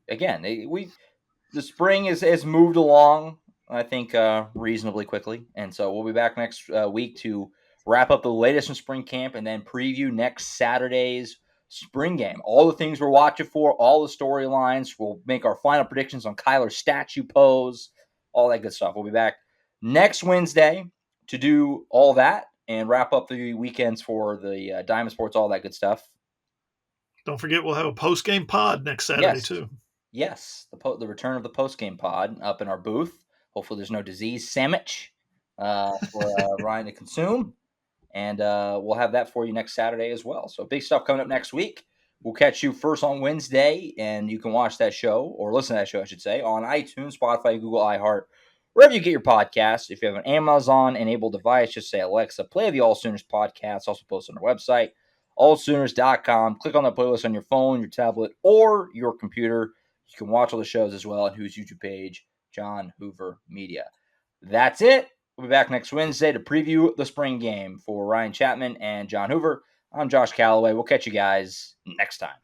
again the spring has moved along, I think, reasonably quickly, and so we'll be back next week to wrap up the latest in spring camp and then preview next Saturday's spring game. All the things we're watching for, all the storylines. We'll make our final predictions on Kyler's statue pose, all that good stuff. We'll be back next Wednesday to do all that and wrap up the weekends for the Diamond Sports, all that good stuff. Don't forget, we'll have a post-game pod next Saturday, too. Yes, the return of the post-game pod up in our booth. Hopefully there's no disease sandwich for Ryan to consume. And we'll have that for you next Saturday as well. So big stuff coming up next week. We'll catch you first on Wednesday, and you can watch that show, or listen to that show, I should say, on iTunes, Spotify, Google, iHeart, wherever you get your podcasts. If you have an Amazon-enabled device, just say, Alexa, play the AllSooners Podcast. Also posted on our website, allsooners.com. Click on the playlist on your phone, your tablet, or your computer. You can watch all the shows as well on whose YouTube page, John Hoover Media. That's it. We'll be back next Wednesday to preview the spring game. For Ryan Chapman and John Hoover, I'm Josh Callaway. We'll catch you guys next time.